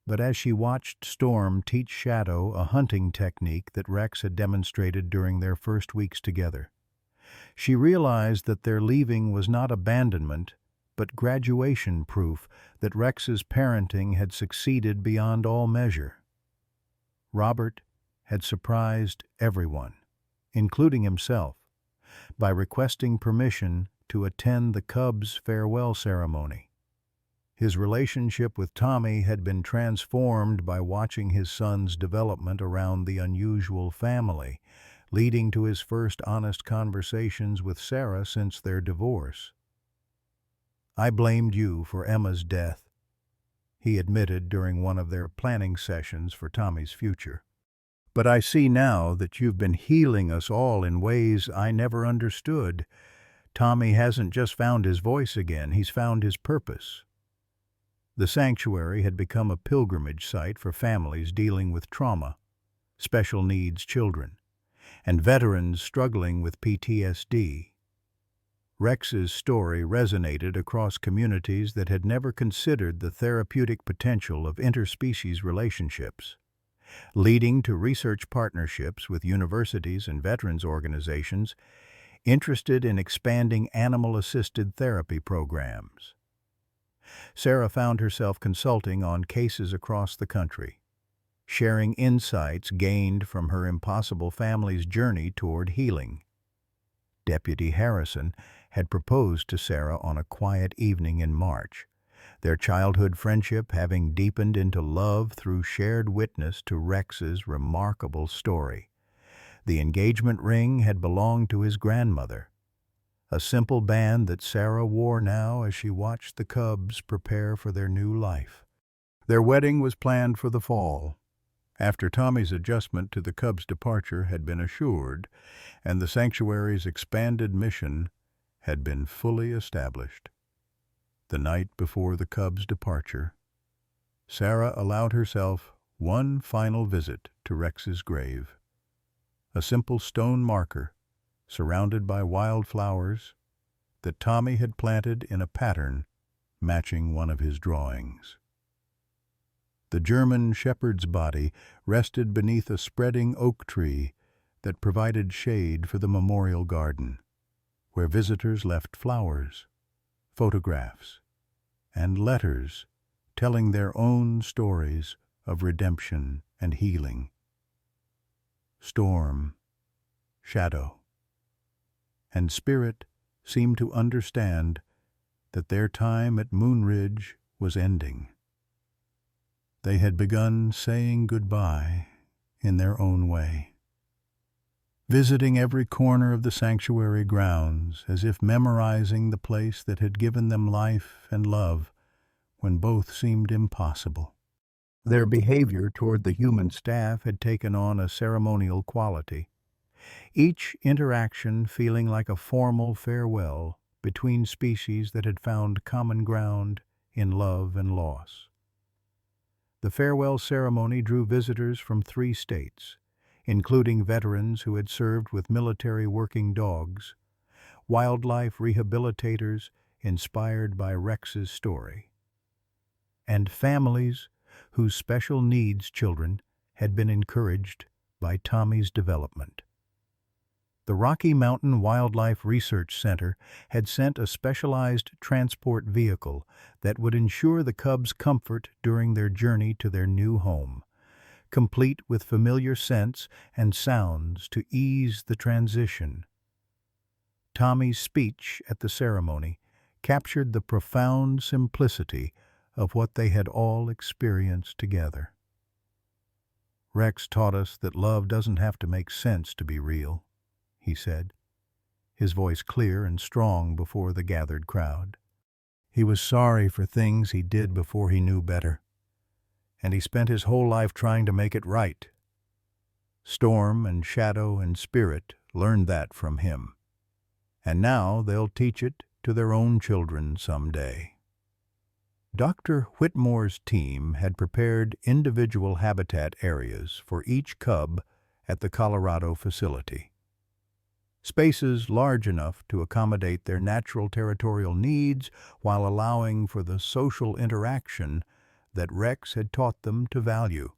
But as she watched Storm teach Shadow a hunting technique that Rex had demonstrated during their first weeks together, she realized that their leaving was not abandonment, but graduation proof that Rex's parenting had succeeded beyond all measure. Robert had surprised everyone, including himself, by requesting permission to attend the cubs' farewell ceremony. His relationship with Tommy had been transformed by watching his son's development around the unusual family, leading to his first honest conversations with Sarah since their divorce. "I blamed you for Emma's death," he admitted during one of their planning sessions for Tommy's future. "But I see now that you've been healing us all in ways I never understood. Tommy hasn't just found his voice again, he's found his purpose." The sanctuary had become a pilgrimage site for families dealing with trauma, special needs children, and veterans struggling with PTSD. Rex's story resonated across communities that had never considered the therapeutic potential of interspecies relationships, leading to research partnerships with universities and veterans organizations interested in expanding animal-assisted therapy programs. Sarah found herself consulting on cases across the country, sharing insights gained from her impossible family's journey toward healing. Deputy Harrison had proposed to Sarah on a quiet evening in March, their childhood friendship having deepened into love through shared witness to Rex's remarkable story. The engagement ring had belonged to his grandmother, a simple band that Sarah wore now as she watched the cubs prepare for their new life. Their wedding was planned for the fall, after Tommy's adjustment to the cubs' departure had been assured and the sanctuary's expanded mission had been fully established. The night before the cubs' departure, Sarah allowed herself one final visit to Rex's grave. A simple stone marker, surrounded by wildflowers, that Tommy had planted in a pattern matching one of his drawings. The German shepherd's body rested beneath a spreading oak tree that provided shade for the memorial garden, where visitors left flowers, photographs, and letters telling their own stories of redemption and healing. Storm, shadow, and spirit seemed to understand that their time at Moonridge was ending. They had begun saying goodbye in their own way, visiting every corner of the sanctuary grounds as if memorizing the place that had given them life and love when both seemed impossible. Their behavior toward the human staff had taken on a ceremonial quality, each interaction feeling like a formal farewell between species that had found common ground in love and loss. The farewell ceremony drew visitors from 3 states, including veterans who had served with military working dogs, wildlife rehabilitators inspired by Rex's story, and families whose special needs children had been encouraged by Tommy's development. The Rocky Mountain Wildlife Research Center had sent a specialized transport vehicle that would ensure the cubs' comfort during their journey to their new home, complete with familiar scents and sounds to ease the transition. Tommy's speech at the ceremony captured the profound simplicity of what they had all experienced together. "Rex taught us that love doesn't have to make sense to be real," he said, his voice clear and strong before the gathered crowd. "He was sorry for things he did before he knew better, and he spent his whole life trying to make it right. Storm and Shadow and Spirit learned that from him, and now they'll teach it to their own children someday." Dr. Whitmore's team had prepared individual habitat areas for each cub at the Colorado facility, spaces large enough to accommodate their natural territorial needs while allowing for the social interaction that Rex had taught them to value.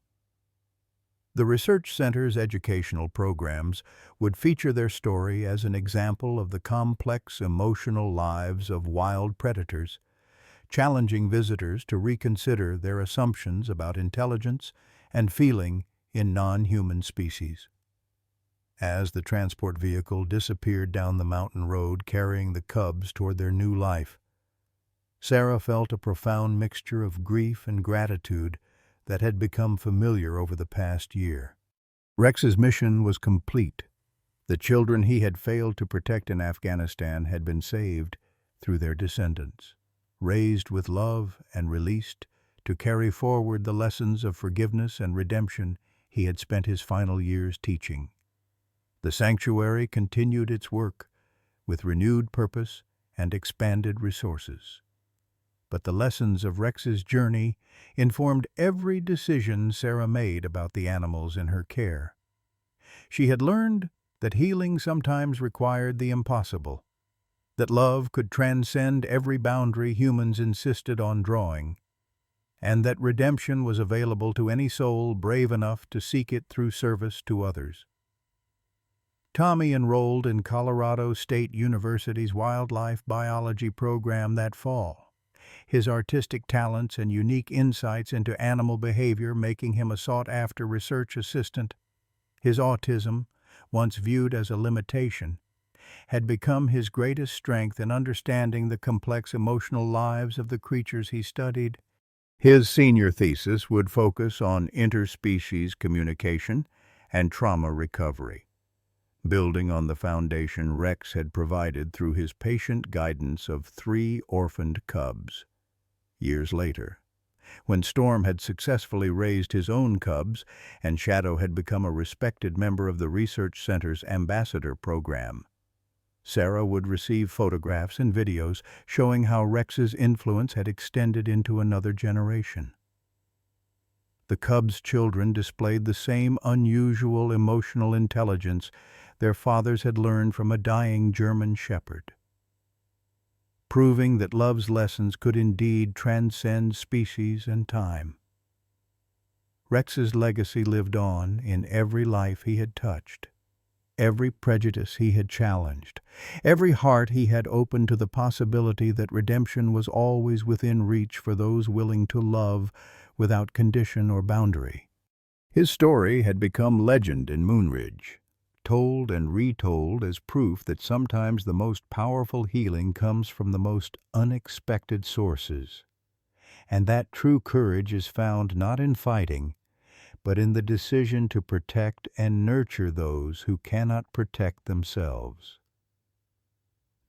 The research center's educational programs would feature their story as an example of the complex emotional lives of wild predators, challenging visitors to reconsider their assumptions about intelligence and feeling in non-human species. As the transport vehicle disappeared down the mountain road carrying the cubs toward their new life, Sarah felt a profound mixture of grief and gratitude that had become familiar over the past year. Rex's mission was complete, The children he had failed to protect in Afghanistan had been saved through their descendants, raised with love and released to carry forward the lessons of forgiveness and redemption he had spent his final years teaching. The sanctuary continued its work with renewed purpose and expanded resources. But the lessons of Rex's journey informed every decision Sarah made about the animals in her care. She had learned that healing sometimes required the impossible, that love could transcend every boundary humans insisted on drawing, and that redemption was available to any soul brave enough to seek it through service to others. Tommy enrolled in Colorado State University's wildlife biology program that fall, his artistic talents and unique insights into animal behavior making him a sought-after research assistant. His autism, once viewed as a limitation, had become his greatest strength in understanding the complex emotional lives of the creatures he studied. His senior thesis would focus on interspecies communication and trauma recovery, building on the foundation Rex had provided through his patient guidance of 3 orphaned cubs. Years later, when Storm had successfully raised his own cubs and Shadow had become a respected member of the research center's ambassador program, Sarah would receive photographs and videos showing how Rex's influence had extended into another generation. The cubs' children displayed the same unusual emotional intelligence their fathers had learned from a dying German shepherd, proving that love's lessons could indeed transcend species and time. Rex's legacy lived on in every life he had touched, every prejudice he had challenged, every heart he had opened to the possibility that redemption was always within reach for those willing to love without condition or boundary. His story had become legend in Moonridge, told and retold as proof that sometimes the most powerful healing comes from the most unexpected sources, and that true courage is found not in fighting, but in the decision to protect and nurture those who cannot protect themselves.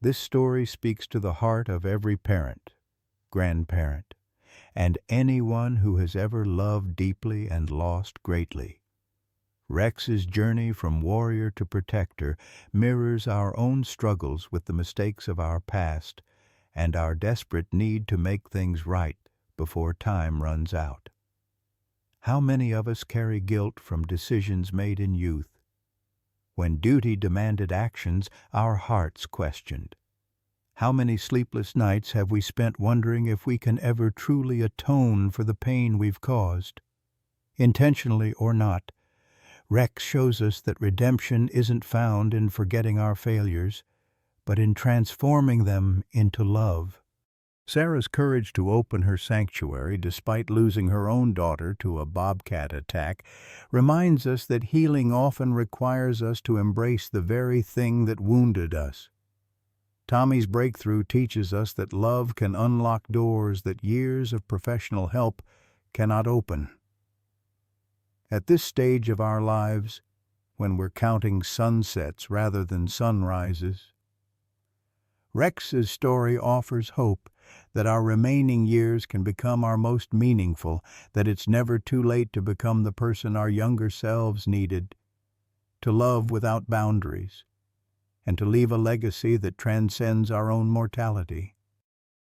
This story speaks to the heart of every parent, grandparent, and anyone who has ever loved deeply and lost greatly. Rex's journey from warrior to protector mirrors our own struggles with the mistakes of our past and our desperate need to make things right before time runs out. How many of us carry guilt from decisions made in youth? When duty demanded actions, our hearts questioned. How many sleepless nights have we spent wondering if we can ever truly atone for the pain we've caused? Intentionally or not, Rex shows us that redemption isn't found in forgetting our failures, but in transforming them into love. Sarah's courage to open her sanctuary despite losing her own daughter to a bobcat attack reminds us that healing often requires us to embrace the very thing that wounded us. Tommy's breakthrough teaches us that love can unlock doors that years of professional help cannot open. At this stage of our lives, when we're counting sunsets rather than sunrises, Rex's story offers hope that our remaining years can become our most meaningful, that it's never too late to become the person our younger selves needed, to love without boundaries, and to leave a legacy that transcends our own mortality.